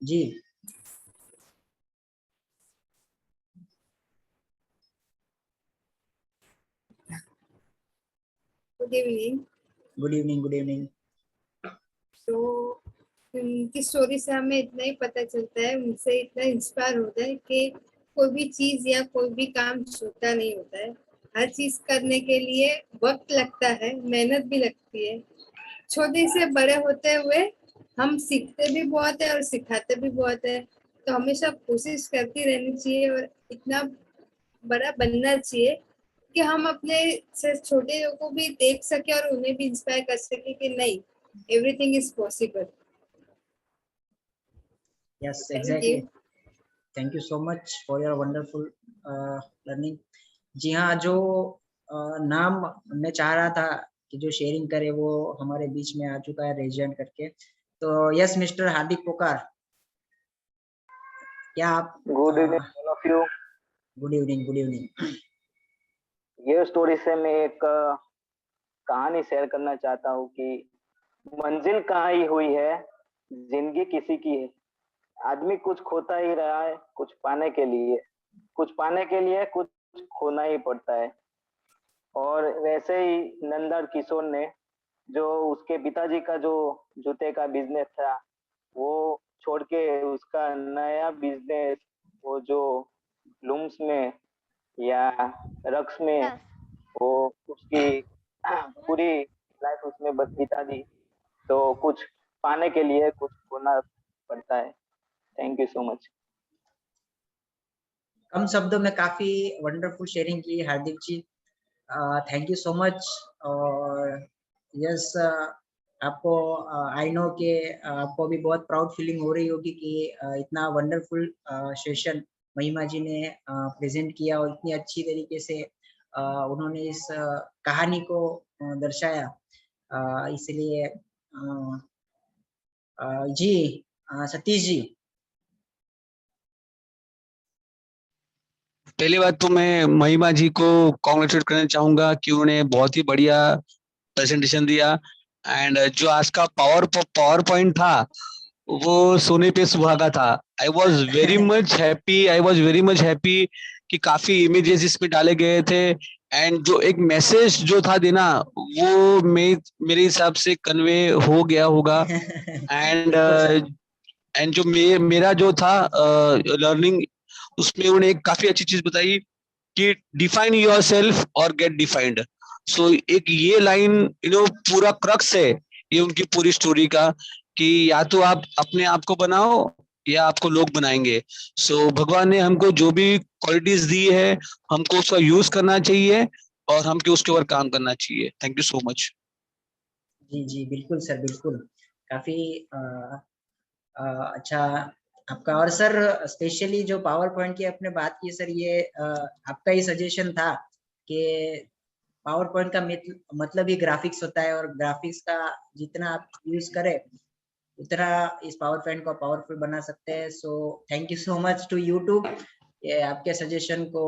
जी good evening. Good evening. Good evening. तो उनकी स्टोरी से हमें इतना ही पता चलता है, उनसे इतना इंस्पायर होता है कि कोई भी चीज या कोई भी काम छोटा नहीं होता है। हर चीज करने के लिए वक्त लगता है, मेहनत भी लगती है। छोटे से बड़े होते हुए हम सीखते भी बहुत है और सिखाते भी बहुत है। तो हमेशा कोशिश करती रहनी चाहिए और इतना बड़ा बनना चाहिए कि हम अपने से छोटे लोगों को भी देख सके और उन्हें भी इंस्पायर कर सके कि नहीं, everything is possible. Yes Thank exactly. you. Thank you so much for your wonderful learning. जी हाँ, जो नाम मैं चाह रहा था कि जो शेयरिंग करे वो हमारे बीच में आ चुका है रेजिडेंट करके। तो यस मिस्टर हार्दिक पोकार, क्या आप? Good evening all of you. Good evening. Good evening. ये स्टोरी से मैं एक कहानी शेयर करना चाहता हूँ कि मंजिल कहाँ ही हुई है, जिंदगी किसी की है। आदमी कुछ खोता ही रहा है कुछ पाने के लिए, कुछ खोना ही पड़ता है। और वैसे ही नंदलाल किशोर ने जो उसके पिताजी का जो जूते का बिजनेस था वो छोड़ के उसका नया बिजनेस, वो जो लूम्स में या रक्स में, वो उसकी पूरी लाइफ उसमें बस बिता दी। तो कुछ पाने के लिए कुछ खोना पड़ता है। Thank you so much. कम शब्दों में काफी वंडरफुल शेयरिंग की Hardik ji, thank you so much. और यस आपको आई नो कि आपको भी बहुत प्राउड फीलिंग हो रही होगी कि इतना वंडरफुल सेशन महिमा जी ने प्रेजेंट किया और इतनी अच्छी तरीके से उन्होंने इस कहानी को दर्शाया। इसलिए जी सतीश जी। पहली बात तो मैं महिमा जी को कॉन्ग्रेचुलेट करना चाहूंगा कि उन्होंने बहुत ही बढ़िया प्रेजेंटेशन दिया। एंड जो आज का पावर पॉइंट था वो सोने पे सुहागा था। I was very much happy, I was very much happy कि काफी इमेजेस इसमें डाले गए थे, एंड जो एक मैसेज जो था देना, वो मेरे हिसाब से कन्वे हो गया होगा। एंड बिल्कुल सर। एंड जो मेरा जो था लर्निंग, उसमें उन्होंने एक काफी अच्छी चीज बताई कि डिफाइन योर सेल्फ और गेट डिफाइंड। सो एक ये लाइन पूरा क्रक्स है ये उनकी पूरी स्टोरी का, कि या तो आप अपने आप को बनाओ या आपको लोग बनाएंगे। सो भगवान ने हमको जो भी क्वालिटीज दी है, हमको उसका यूज करना चाहिए और हमको उसके ऊपर काम करना चाहिए। Thank you so much. जी जी बिल्कुल सर, बिल्कुल। काफी अच्छा आपका। और सर स्पेशली जो पावर पॉइंट की आपने बात की सर, ये आपका ही सजेशन था कि पावर पॉइंट का मतलब ही ग्राफिक्स होता है, और ग्राफिक्स का जितना आप यूज करें उतना इस पावर पॉइंट को पावरफुल बना सकते हैं। So thank you so much to YouTube, ये आपके सजेशन को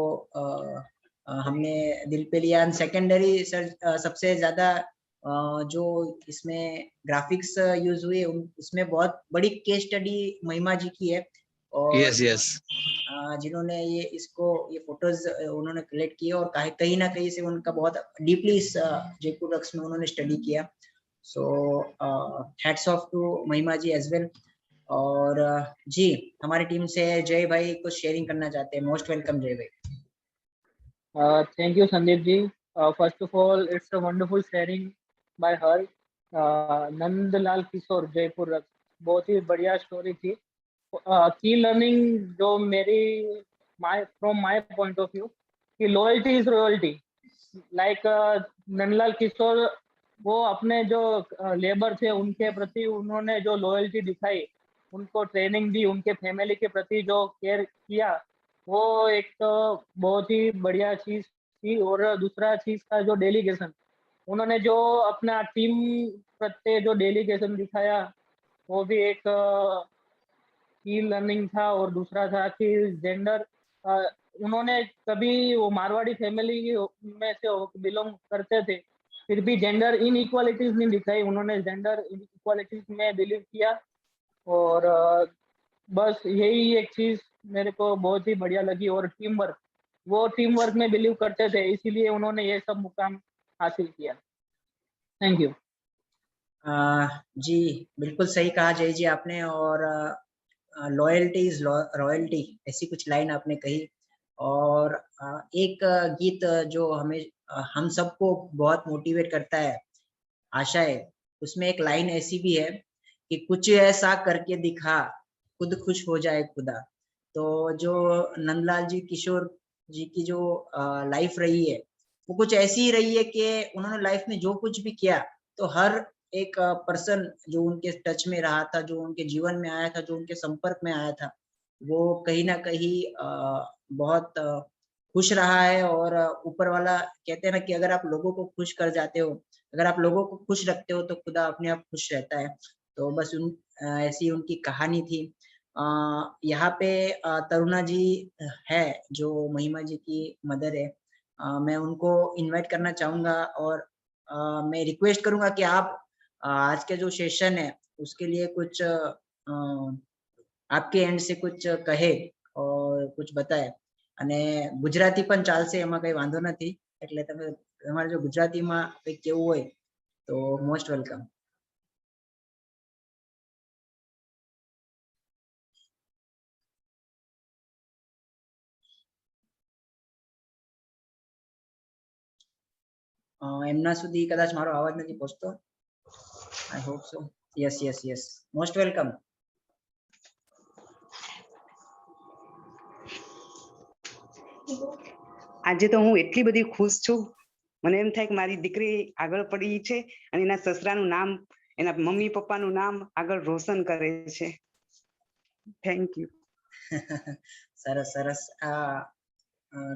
हमने दिल पे लिया। एंड सेकेंडरी सर, सबसे ज्यादा जो इसमें ग्राफिक्स यूज हुए उसमें बहुत बड़ी केस स्टडी महिमा जी की है, और यस यस। जिन्होंने ये फोटोज उन्होंने कलेक्ट किए, और कहीं ना कहीं से उनका बहुत डीपली इस जयपुर रक्स में उन्होंने स्टडी किया। सो हैट्स ऑफ टू महिमा जी एज वेल। और जी, हमारी टीम से जय भाई कुछ शेयरिंग करना चाहते हैं। मोस्ट वेलकम जय भाई। Thank you, Sandeep ji. First of all, it's a wonderful sharing by her. Nandlal किशोर जयपुर रक्स, बहुत ही बढ़िया स्टोरी थी। की लर्निंग जो मेरी from my point of view, कि loyalty is royalty. Like Nandlal Kishore, वो अपने जो लेबर थे उनके प्रति उन्होंने जो लॉयल्टी दिखाई, उनको ट्रेनिंग दी, उनके फैमिली के प्रति जो केयर किया, वो एक तो बहुत ही बढ़िया चीज थी। और दूसरा चीज का जो डेलीगेशन, उन्होंने जो अपना टीम प्रत्येक जो डेलीगेशन दिखाया, वो भी एक की लर्निंग था। और दूसरा था कि जेंडर, उन्होंने कभी, वो मारवाड़ी फैमिली में से बिलोंग करते थे, फिर भी जेंडर इन इक्वालिटीज नहीं दिखाई, उन्होंने जेंडर इन इक्वालिटीज में बिलीव किया। और बस यही एक चीज मेरे को बहुत ही बढ़िया लगी। और टीम वर्क, वो टीम वर्क में बिलीव करते थे, इसीलिए उन्होंने ये सब मुकाम हासिल किया। Thank you. जी बिल्कुल सही कहा जय जी आपने। और लॉयल्टी इज रॉयल्टी, ऐसी कुछ लाइन आपने कही। और एक गीत जो हमें हम सबको बहुत मोटिवेट करता है, आशा है, उसमें एक लाइन ऐसी भी है कि कुछ ऐसा करके दिखा, खुद खुश हो जाए खुदा। तो जो नंदलाल जी किशोर जी की जो लाइफ रही है, वो कुछ ऐसी ही रही है कि उन्होंने लाइफ में जो कुछ भी किया, तो हर एक पर्सन जो उनके टच में रहा था, जो उनके जीवन में आया था, जो उनके संपर्क में आया था, वो कहीं ना कहीं बहुत खुश रहा है। और ऊपर वाला कहते हैं ना कि अगर आप लोगों को खुश कर जाते हो, अगर आप लोगों को खुश रखते हो, तो खुदा अपने आप खुश रहता है। तो बस ऐसी उनकी कहानी थी। यहाँ पे तरुणा जी है, जो महिमा जी की मदर है। मैं उनको इनवाइट करना चाहूंगा, और मैं रिक्वेस्ट करूंगा कि आप आज के जो सेशन है उसके लिए कुछ आपके एंड से कुछ कहे और कुछ बताए। અને ગુજરાતી પણ ચાલશે, એમાં કઈ વાંધો નથી, એટલે તમે તમારે જો ગુજરાતીમાં કઈ કેવું હોય તો મોસ્ટ વેલકમ. એમના સુધી કદાચ મારો અવાજ નથી પહોંચતો. I hope so. Yes yes yes, most welcome. આજે તો હું એટલી બધી ખુશ છું, મને એમ થાય કે મારી દીકરી આગળ પડી છે અને એના સસરાનું નામ, એના મમ્મી પપ્પાનું નામ આગળ રોશન કરે છે. Thank you. सरस सरस।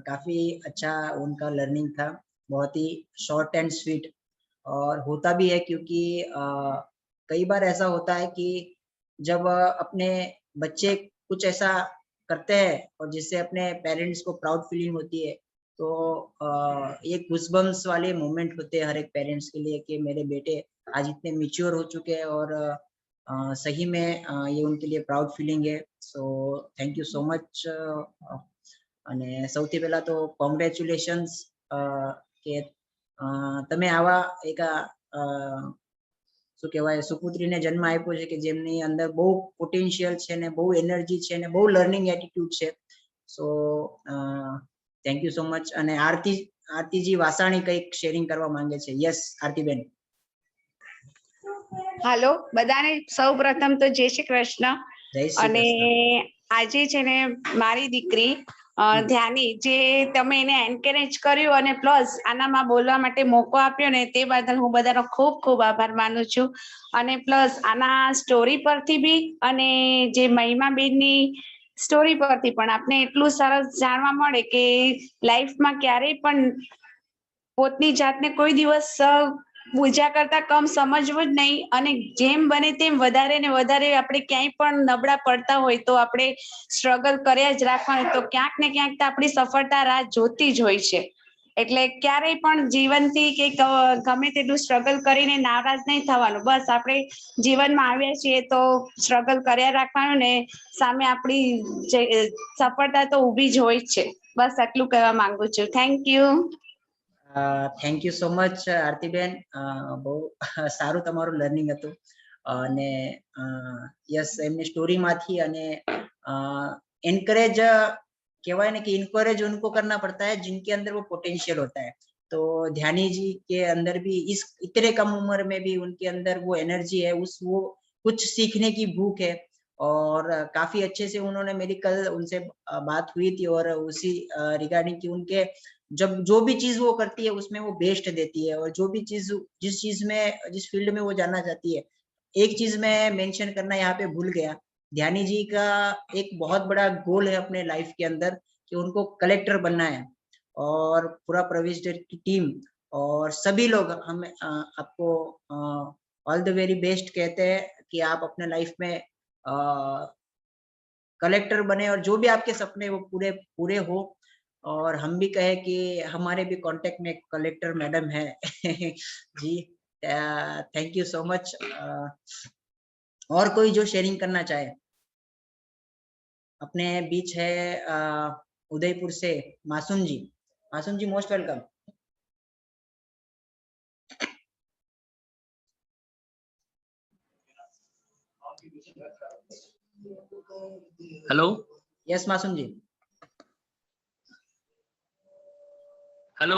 काफी अच्छा उनका लर्निंग था, बहुत ही शॉर्ट एंड स्वीट। और होता भी है क्योंकि कई बार ऐसा होता है कि जब अपने बच्चे कुछ ऐसा करते हैं और जिससे अपने पेरेंट्स को प्राउड फीलिंग होती है, तो ये गूज़बम्प्स वाले मोमेंट होते हैं हर एक पेरेंट्स के लिए कि मेरे बेटे आज इतने मैच्योर हो चुके हैं, और सही में ये उनके लिए प्राउड फीलिंग है। सो थैंक यू सो मच। અને સૌથી પહેલા તો કોંગ્રેચ્યુલેશન્સ કે તમે આવા એક શું કહેવાય સુપુત્રીને જન્મ આપ્યો છે કે જેમની અંદર બહુ પોટેન્શિયલ છે ને બહુ એનર્જી છે ને બહુ લર્નિંગ એટીટ્યુડ છે। So thank you so much. અને આરતીજી વાસાણી કંઈક શેરિંગ કરવા માંગે છે। યસ આરતીબેન। હાલો બધાને સૌ પ્રથમ તો જય શ્રી કૃષ્ણ। જય શ્રી અને કૃષ્ણ। આજે છે ને મારી દીકરી ધ્યાની જે તમે એને એન્કરેજ કર્યું અને પ્લસ આનામાં બોલવા માટે મોકો આપ્યો ને તે બદલ હું બધાનો ખૂબ ખૂબ આભાર માનું છું। અને પ્લસ આના સ્ટોરી પરથી બી અને જે મહિમાબેનની સ્ટોરી પરથી પણ આપને એટલું સરસ જાણવા મળે કે લાઈફમાં ક્યારેય પણ પોતની જાતને કોઈ દિવસ પૂજા કરતા કમ સમજવું જ નહીં અને જેમ બને તેમ વધારે ને વધારે આપણે ક્યાંય પણ નબળા પડતા હોય તો આપણે સ્ટ્રગલ કર્યા જ રાખવાનું। તો ક્યાંક ને ક્યાંક તો આપણી સફળતા રાહ જોતી જ હોય છે। એટલે ક્યારેય પણ જીવનથી કે ગમે તેટલું સ્ટ્રગલ કરીને નારાજ નહીં થવાનું। બસ આપણે જીવનમાં આવ્યા છીએ તો સ્ટ્રગલ કર્યા રાખવાનું ને સામે આપણી સફળતા તો ઊભી જ હોય છે। બસ આટલું કહેવા માંગુ છું। Thank you. Thank you so much આરતીબેન। બહુ સારું તમારું લર્નિંગ હતું અને યસ એમની સ્ટોરીમાંથી અને एनकरेज कहवाए ना कि इनकरेज उनको करना पड़ता है जिनके अंदर वो पोटेंशियल होता है। तो ध्यानी जी के अंदर भी इस इतने कम उम्र में भी उनके अंदर वो एनर्जी है, उस वो कुछ सीखने की भूख है और काफी अच्छे से उन्होंने मेरी कल उनसे बात हुई थी और उसी रिगार्डिंग की उनके जब जो भी चीज वो करती है उसमें वो बेस्ट देती है और जो भी चीज जिस चीज में जिस फील्ड में वो जाना चाहती है। एक चीज मैं मेंशन करना यहाँ पे भूल गया, ध्यानी जी का एक बहुत बड़ा गोल है अपने लाइफ के अंदर कि उनको कलेक्टर बनना है और पूरा प्रवेश की टीम और सभी लोग हम आपको ऑल द वेरी बेस्ट कहते हैं कि आप अपने लाइफ में कलेक्टर बने और जो भी आपके सपने वो पूरे पूरे हो। और हम भी कहे कि हमारे भी कांटेक्ट में कलेक्टर मैडम है जी। Thank you so much. और कोई जो शेयरिंग करना चाहे अपने बीच है उदयपुर से मासूम जी। मासूम जी मोस्ट वेलकम। हेलो। यस मासूम जी। हेलो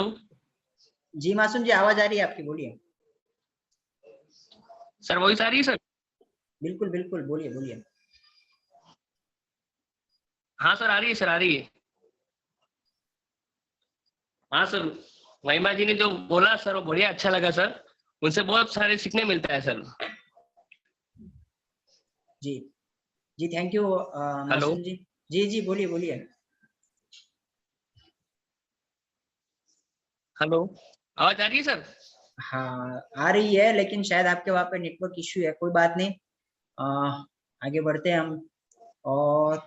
जी मासूम जी आवाज आ रही है आपकी, बोलिए। सर वॉइस आ रही है सर? बिल्कुल बिल्कुल बोलिए बोलिए। हाँ सर आ रही है, सर आ रही है। हाँ सर महिमा जी ने जो बोला सर वो बढ़िया अच्छा लगा सर, उनसे बहुत सारे सीखने मिलता है सर। जी जी थैंक यू मासूम जी। जी जी बोलिए बोलिए। हेलो आवाज आ रही है सर? हाँ आ रही है लेकिन शायद आपके वहाँ पे नेटवर्क इश्यू है, कोई बात नहीं। आगे बढ़ते हैं हम और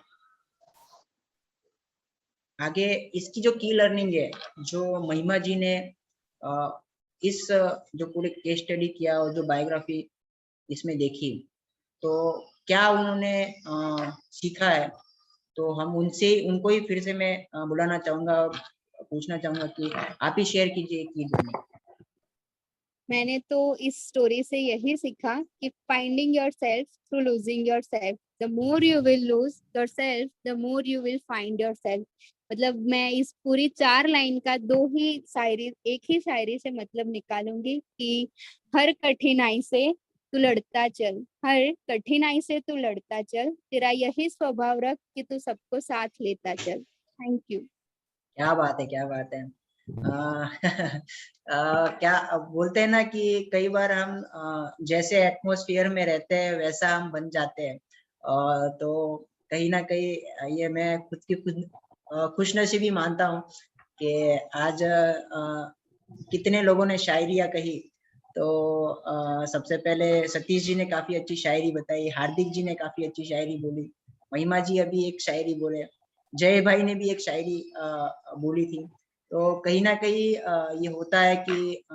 आगे इसकी जो की लर्निंग है जो महिमा जी ने इस जो पूरे केस स्टडी किया और जो बायोग्राफी इसमें देखी तो क्या उन्होंने सीखा है, तो हम उनसे उनको ही फिर से मैं बुलाना चाहूंगा और पूछना चाहूंगा कि आप ही शेयर कीजिए की जर्नी। मैंने तो इस स्टोरी से यही सीखा कि finding yourself through losing yourself, the more you will lose yourself the more you will find yourself. मतलब मैं इस पूरी 4 लाइन का एक ही शायरी से मतलब निकालूंगी कि हर कठिनाई से तू लड़ता चल, हर कठिनाई से तू लड़ता चल, तेरा यही स्वभाव रख कि तू सबको साथ लेता चल। Thank you. क्या बात है, क्या बात है। क्या बोलते हैं ना कि कई बार हम जैसे एटमॉस्फेयर में रहते हैं वैसा हम बन जाते हैं। तो कहीं ना कहीं ये मैं खुद की खुशनसीबी मानता हूँ कि आज कितने लोगों ने शायरियाँ कही। तो सबसे पहले सतीश जी ने काफी अच्छी शायरी बताई, हार्दिक जी ने काफी अच्छी शायरी बोली, महिमा जी अभी एक शायरी बोले, जय भाई ने भी एक शायरी बोली थी। तो कहीं ना कहीं ये होता है कि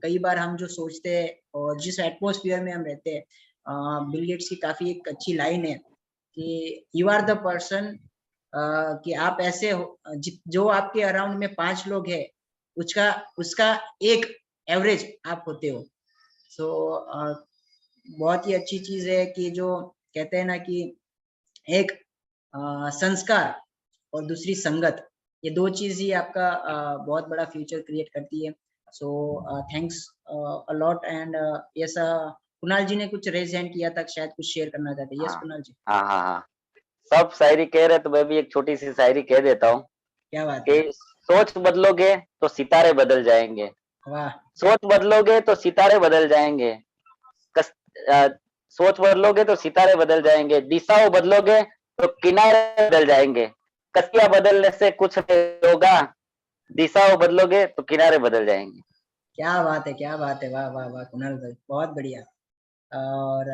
कई बार हम जो सोचते हैं और जिस एटमॉस्फेयर में हम रहते हैं बिल गेट्स की काफी एक अच्छी लाइन है कि यू आर द पर्सन, कि आप ऐसे हो जो आपके अराउंड में 5 लोग हैं उसका उसका एक एवरेज आप होते हो। सो बहुत ही अच्छी चीज है कि जो कहते हैं ना कि एक संस्कार और दूसरी संगत, ये 2 चीज ही आपका बहुत बड़ा फ्यूचर क्रिएट करती है। So thanks a lot and yes, Kunal ji ने कुछ रेज हैंड किया था, शायद कुछ शेयर करना चाहते हैं। यस हाँ कुणाल जी, हाँ हाँ हाँ, सब शायरी कह रहे तो मैं भी एक छोटी सी शायरी कह देता हूँ क्या बात है, कि सोच बदलोगे तो सितारे बदल जाएंगे, वाह, सोच बदलोगे तो सितारे बदल जाएंगे, कस, अ, सोच बदलोगे तो सितारे बदल जाएंगे, दिशाओं बदलोगे तो किनारे बदल जाएंगे, कसियां बदलने से कुछ नहीं होगा, दिशाओं बदलोगे तो किनारे बदल जाएंगे। क्या बात है, क्या बात है, वाह वाह वाह कुणाल भाई, बहुत बढ़िया। और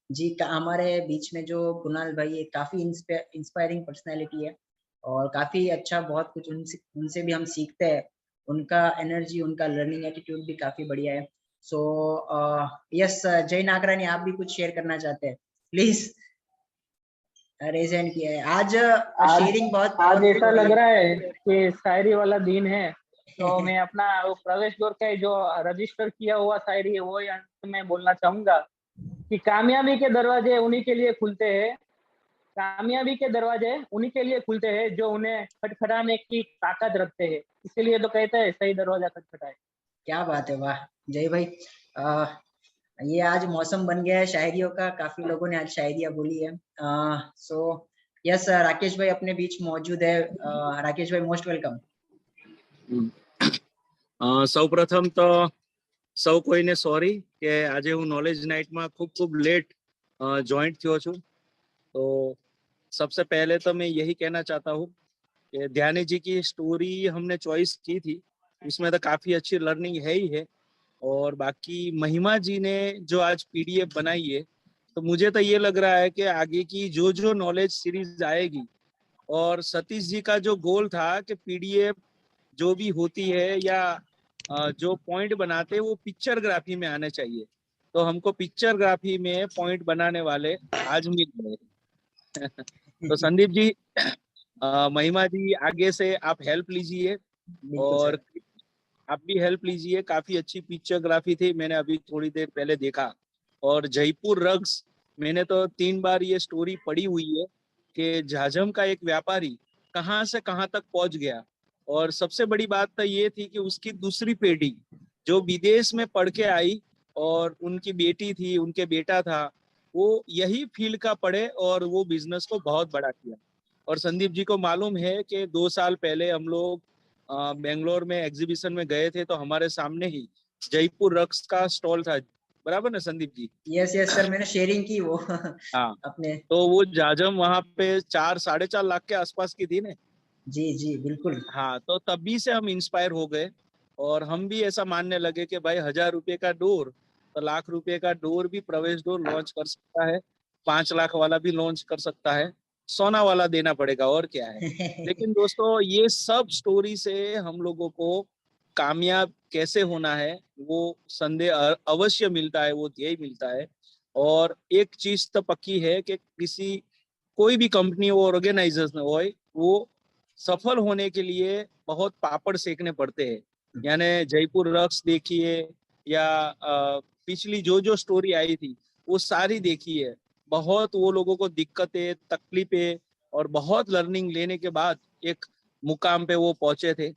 जी हमारे बीच में जो कुणाल भाई है, काफी इंस्पायरिंग पर्सनैलिटी है और काफी अच्छा, बहुत कुछ उनसे उनसे भी हम सीखते हैं। उनका एनर्जी, उनका लर्निंग एटीट्यूड भी काफी बढ़िया है। सो यस, जय नागरानी, आप भी कुछ शेयर करना चाहते हैं प्लीज? रेज हैंड किया है। आज आज शेयरिंग बहुत आज पावरफुल ऐसा हो रही लग रहा है कि शायरी वाला दिन है, तो है। मैं अपना वो प्रवेश द्वार का जो रजिस्टर किया हुआ शायरी है वो अंत में बोलना चाहूंगा कि कामयाबी के दरवाजे उन्हीं के लिए खुलते हैं, कामयाबी के दरवाजे उन्हीं के लिए खुलते हैं जो उन्हें खटखटाने की ताकत रखते हैं, इसीलिए तो कहते हैं सही दरवाजा खटखटाए। क्या बात है, वाह जय भाई। आ, ये आज मौसम बन गया है शायरियों का, काफी लोगों ने आज शायरियां बोली है। सो यस, राकेश भाई अपने बीच मौजूद है। राकेश भाई मोस्ट वेलकम। સૌપ્રથમ તો સૌ કોઈને સોરી કે આજે હું નોલેજ નાઇટમાં ખૂબ લેટ જોઈન્ટ થયો છું। तो सबसे पहले तो मैं यही कहना चाहता हूँ कि ध्यानी जी की स्टोरी हमने चॉइस की थी, उसमें तो काफी अच्छी लर्निंग है ही है। और बाकी महिमा जी ने जो आज पीडीएफ बनाई है, तो मुझे तो ये लग रहा है कि आगे की जो नॉलेज सीरीज आएगी, और सतीश जी का जो गोल था कि पीडीएफ जो भी होती है या जो पॉइंट बनाते हैं वो पिक्चरग्राफी में आने चाहिए, तो हमको पिक्चरग्राफी में पॉइंट बनाने वाले आज मिल गए। तो संदीप जी, महिमा जी, आगे से आप हेल्प लीजिए बिल्कुल और सर। आप भी हेल्प लीजिए। काफी अच्छी पिक्चरग्राफी थी, मैंने अभी थोड़ी देर पहले देखा। और जयपुर रग्स, मैंने तो 3 बार ये स्टोरी पढ़ी हुई है कि झाझम का एक व्यापारी कहाँ से कहाँ तक पहुंच गया। और सबसे बड़ी बात तो ये थी कि उसकी दूसरी पीढ़ी जो विदेश में पढ़ के आई, और उनकी बेटी थी, उनके बेटा था, वो यही फील्ड का पढ़े और वो बिजनेस को बहुत बड़ा किया। और संदीप जी को मालूम है कि 2 साल पहले हम लोग बेंगलोर में एग्जीबिशन में गए थे, तो हमारे सामने ही जयपुर रक्स का स्टॉल था, बराबर ना Sandeep ji? Yes yes sir, मैंने शेयरिंग की वो हाँ, अपने। तो वो जाजम वहां पे 4-4.5 लाख के आसपास की थी ना। जी जी बिल्कुल। हाँ, तो तभी से हम इंस्पायर हो गए और हम भी ऐसा मानने लगे कि भाई 1000 रुपए का डोर तो लाख रुपए का डोर भी प्रवेश डोर लॉन्च कर सकता है, 5 लाख वाला भी लॉन्च कर सकता है, सोना वाला देना पड़ेगा और क्या है। लेकिन दोस्तों, ये सब स्टोरी से हम लोगों को कामयाब कैसे होना है वो संदेह अवश्य मिलता है, वो ध्येय मिलता है। और एक चीज तो पक्की है कि किसी कोई भी कंपनी हो, ऑर्गेनाइजेशन हो, वो सफल होने के लिए बहुत पापड़ सेकने पड़ते हैं। यानी जयपुर रक्स देखिए या पिछली जो स्टोरी आई थी वो सारी देखी है। बहुत वो लोगों को दिक्कतें, तकलीफें और बहुत लर्निंग लेने के बाद एक मुकाम पे वो पहुंचे थे।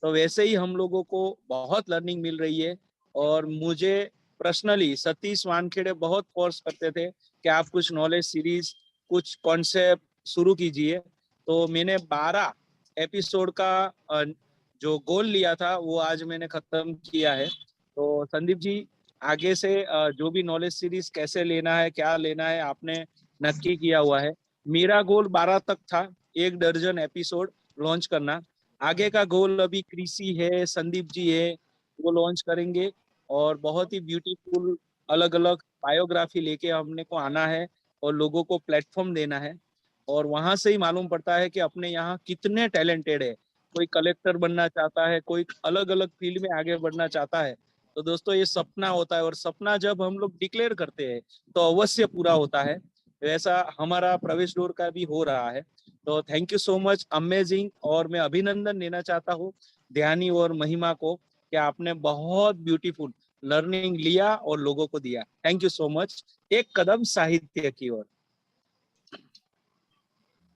तो वैसे ही हम लोगों को बहुत लर्निंग मिल रही है। और मुझे पर्सनली सतीश वानखेड़े बहुत फोर्स करते थे कि आप कुछ नॉलेज सीरीज, कुछ कॉन्सेप्ट शुरू कीजिए। तो मैंने 12 एपिसोड का जो गोल लिया था वो आज मैंने खत्म किया है। तो संदीप जी, आगे से जो भी नॉलेज सीरीज कैसे लेना है, क्या लेना है, आपने नक्की किया हुआ है। मेरा गोल 12 तक था, 1 दर्जन एपिसोड लॉन्च करना। आगे का गोल अभी कृषि है, संदीप जी है, वो लॉन्च करेंगे। और बहुत ही ब्यूटीफुल अलग अलग बायोग्राफी लेके हमने को आना है और लोगों को प्लेटफॉर्म देना है। और वहां से ही मालूम पड़ता है कि अपने यहाँ कितने टैलेंटेड है। कोई कलेक्टर बनना चाहता है, कोई अलग अलग फील्ड में आगे बढ़ना चाहता है, तो दोस्तों ये सपना होता है, और सपना जब हम लोग डिक्लेयर करते हैं तो अवश्य पूरा होता है। वैसा हमारा प्रवेश डोर का भी हो रहा है। तो thank you so much, amazing. और मैं अभिनंदन देना चाहता हूँ ध्यानी और महिमा को कि आपने बहुत ब्यूटीफुल लर्निंग लिया और लोगों को दिया। Thank you so much. एक कदम साहित्य की ओर।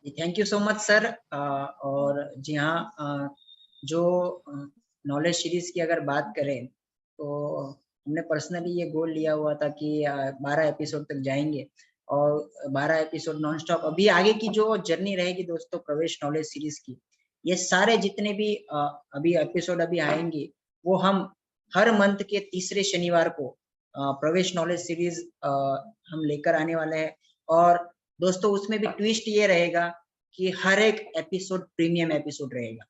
Thank you so much sir. और जी हाँ, जो नॉलेज सीरीज की अगर बात करें तो हमने पर्सनली ये गोल लिया हुआ था कि 12 एपिसोड तक जाएंगे, और 12 एपिसोड नॉन स्टॉप। अभी आगे की जो जर्नी रहेगी दोस्तों प्रवेश नॉलेज सीरीज की, ये सारे जितने भी अभी एपिसोड अभी आएंगे वो हम हर मंथ के तीसरे शनिवार को प्रवेश नॉलेज सीरीज हम लेकर आने वाले हैं। और दोस्तों उसमें भी ट्विस्ट ये रहेगा कि हर एक एपिसोड प्रीमियम एपिसोड रहेगा।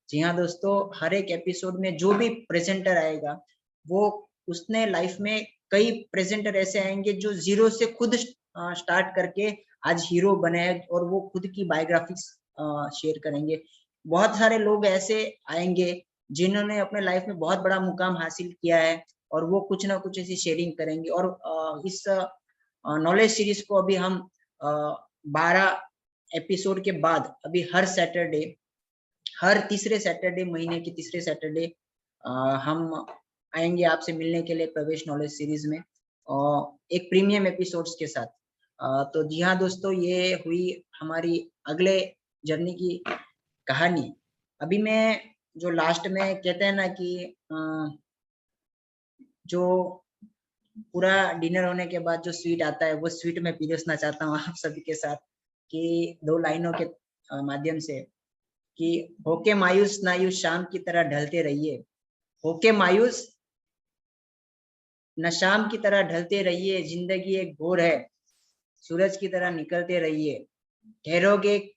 जी हाँ दोस्तों, हर एक एपिसोड में जो भी प्रेजेंटर आएगा वो उसने लाइफ में कई प्रेजेंटर ऐसे आएंगे जो जीरो से खुद स्टार्ट करके आज हीरो बने हैं, और वो खुद की बायोग्राफिक्स शेयर करेंगे। बहुत सारे लोग ऐसे आएंगे जिन्होंने अपने लाइफ में बहुत बड़ा मुकाम हासिल किया है, और वो कुछ ना कुछ ऐसी शेयरिंग करेंगे। और इस नॉलेज सीरीज को अभी हम 12 एपिसोड के बाद अभी हर सैटरडे, हर तीसरे सैटरडे, महीने के तीसरे सैटरडे हम आएंगे आपसे मिलने के लिए प्रवेश नॉलेज सीरीज में, और एक प्रीमियम एपिसोड्स के साथ। तो जी हाँ दोस्तों, ये हुई हमारी अगले जर्नी की कहानी। अभी मैं जो लास्ट में कहते हैं ना कि जो पूरा डिनर होने के बाद जो स्वीट आता है, वो स्वीट में पिरोसना चाहता हूँ आप सभी के साथ कि 2 लाइनों के माध्यम से कि होके मायूस नायूस शाम की तरह ढलते रहिए, होके मायूस न शाम की तरह ढलते रहिए, जिंदगी एक घोर है, सूरज की तरह निकलते रहिए, ठहरोगे एक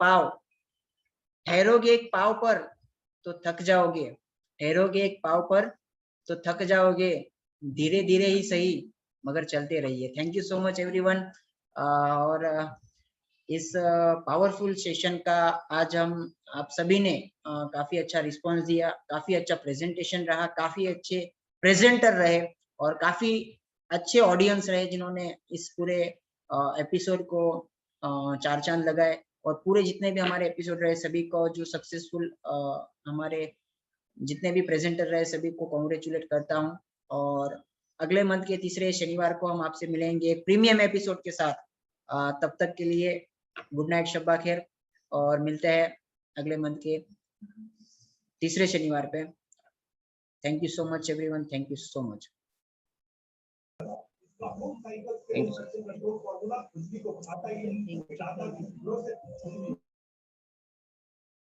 पाव पर तो थक जाओगे, ठहरोगे एक पाव पर तो थक जाओगे, धीरे धीरे ही सही मगर चलते रहिए। Thank you so much everyone. और इस पावरफुल सेशन का आज हम आप सभी ने काफी अच्छा रिस्पांस दिया, काफी अच्छा प्रेजेंटेशन रहा, काफी अच्छे प्रेजेंटर रहे, और काफी अच्छे ऑडियंस रहे जिन्होंने इस पूरे एपिसोड को 4 चांद लगाए। और पूरे जितने भी हमारे एपिसोड रहे सभी को, जो सक्सेसफुल हमारे जितने भी प्रेजेंटर रहे सभी को कॉन्ग्रेचुलेट करता हूँ। और अगले मंथ के तीसरे शनिवार को हम आपसे मिलेंगे प्रीमियम एपिसोड के साथ। तब तक के लिए गुड नाइट, शब्बा खैर, और मिलते हैं अगले मंथ के तीसरे शनिवार पे। Thank you so much everyone, thank you so much. Thank you, sir.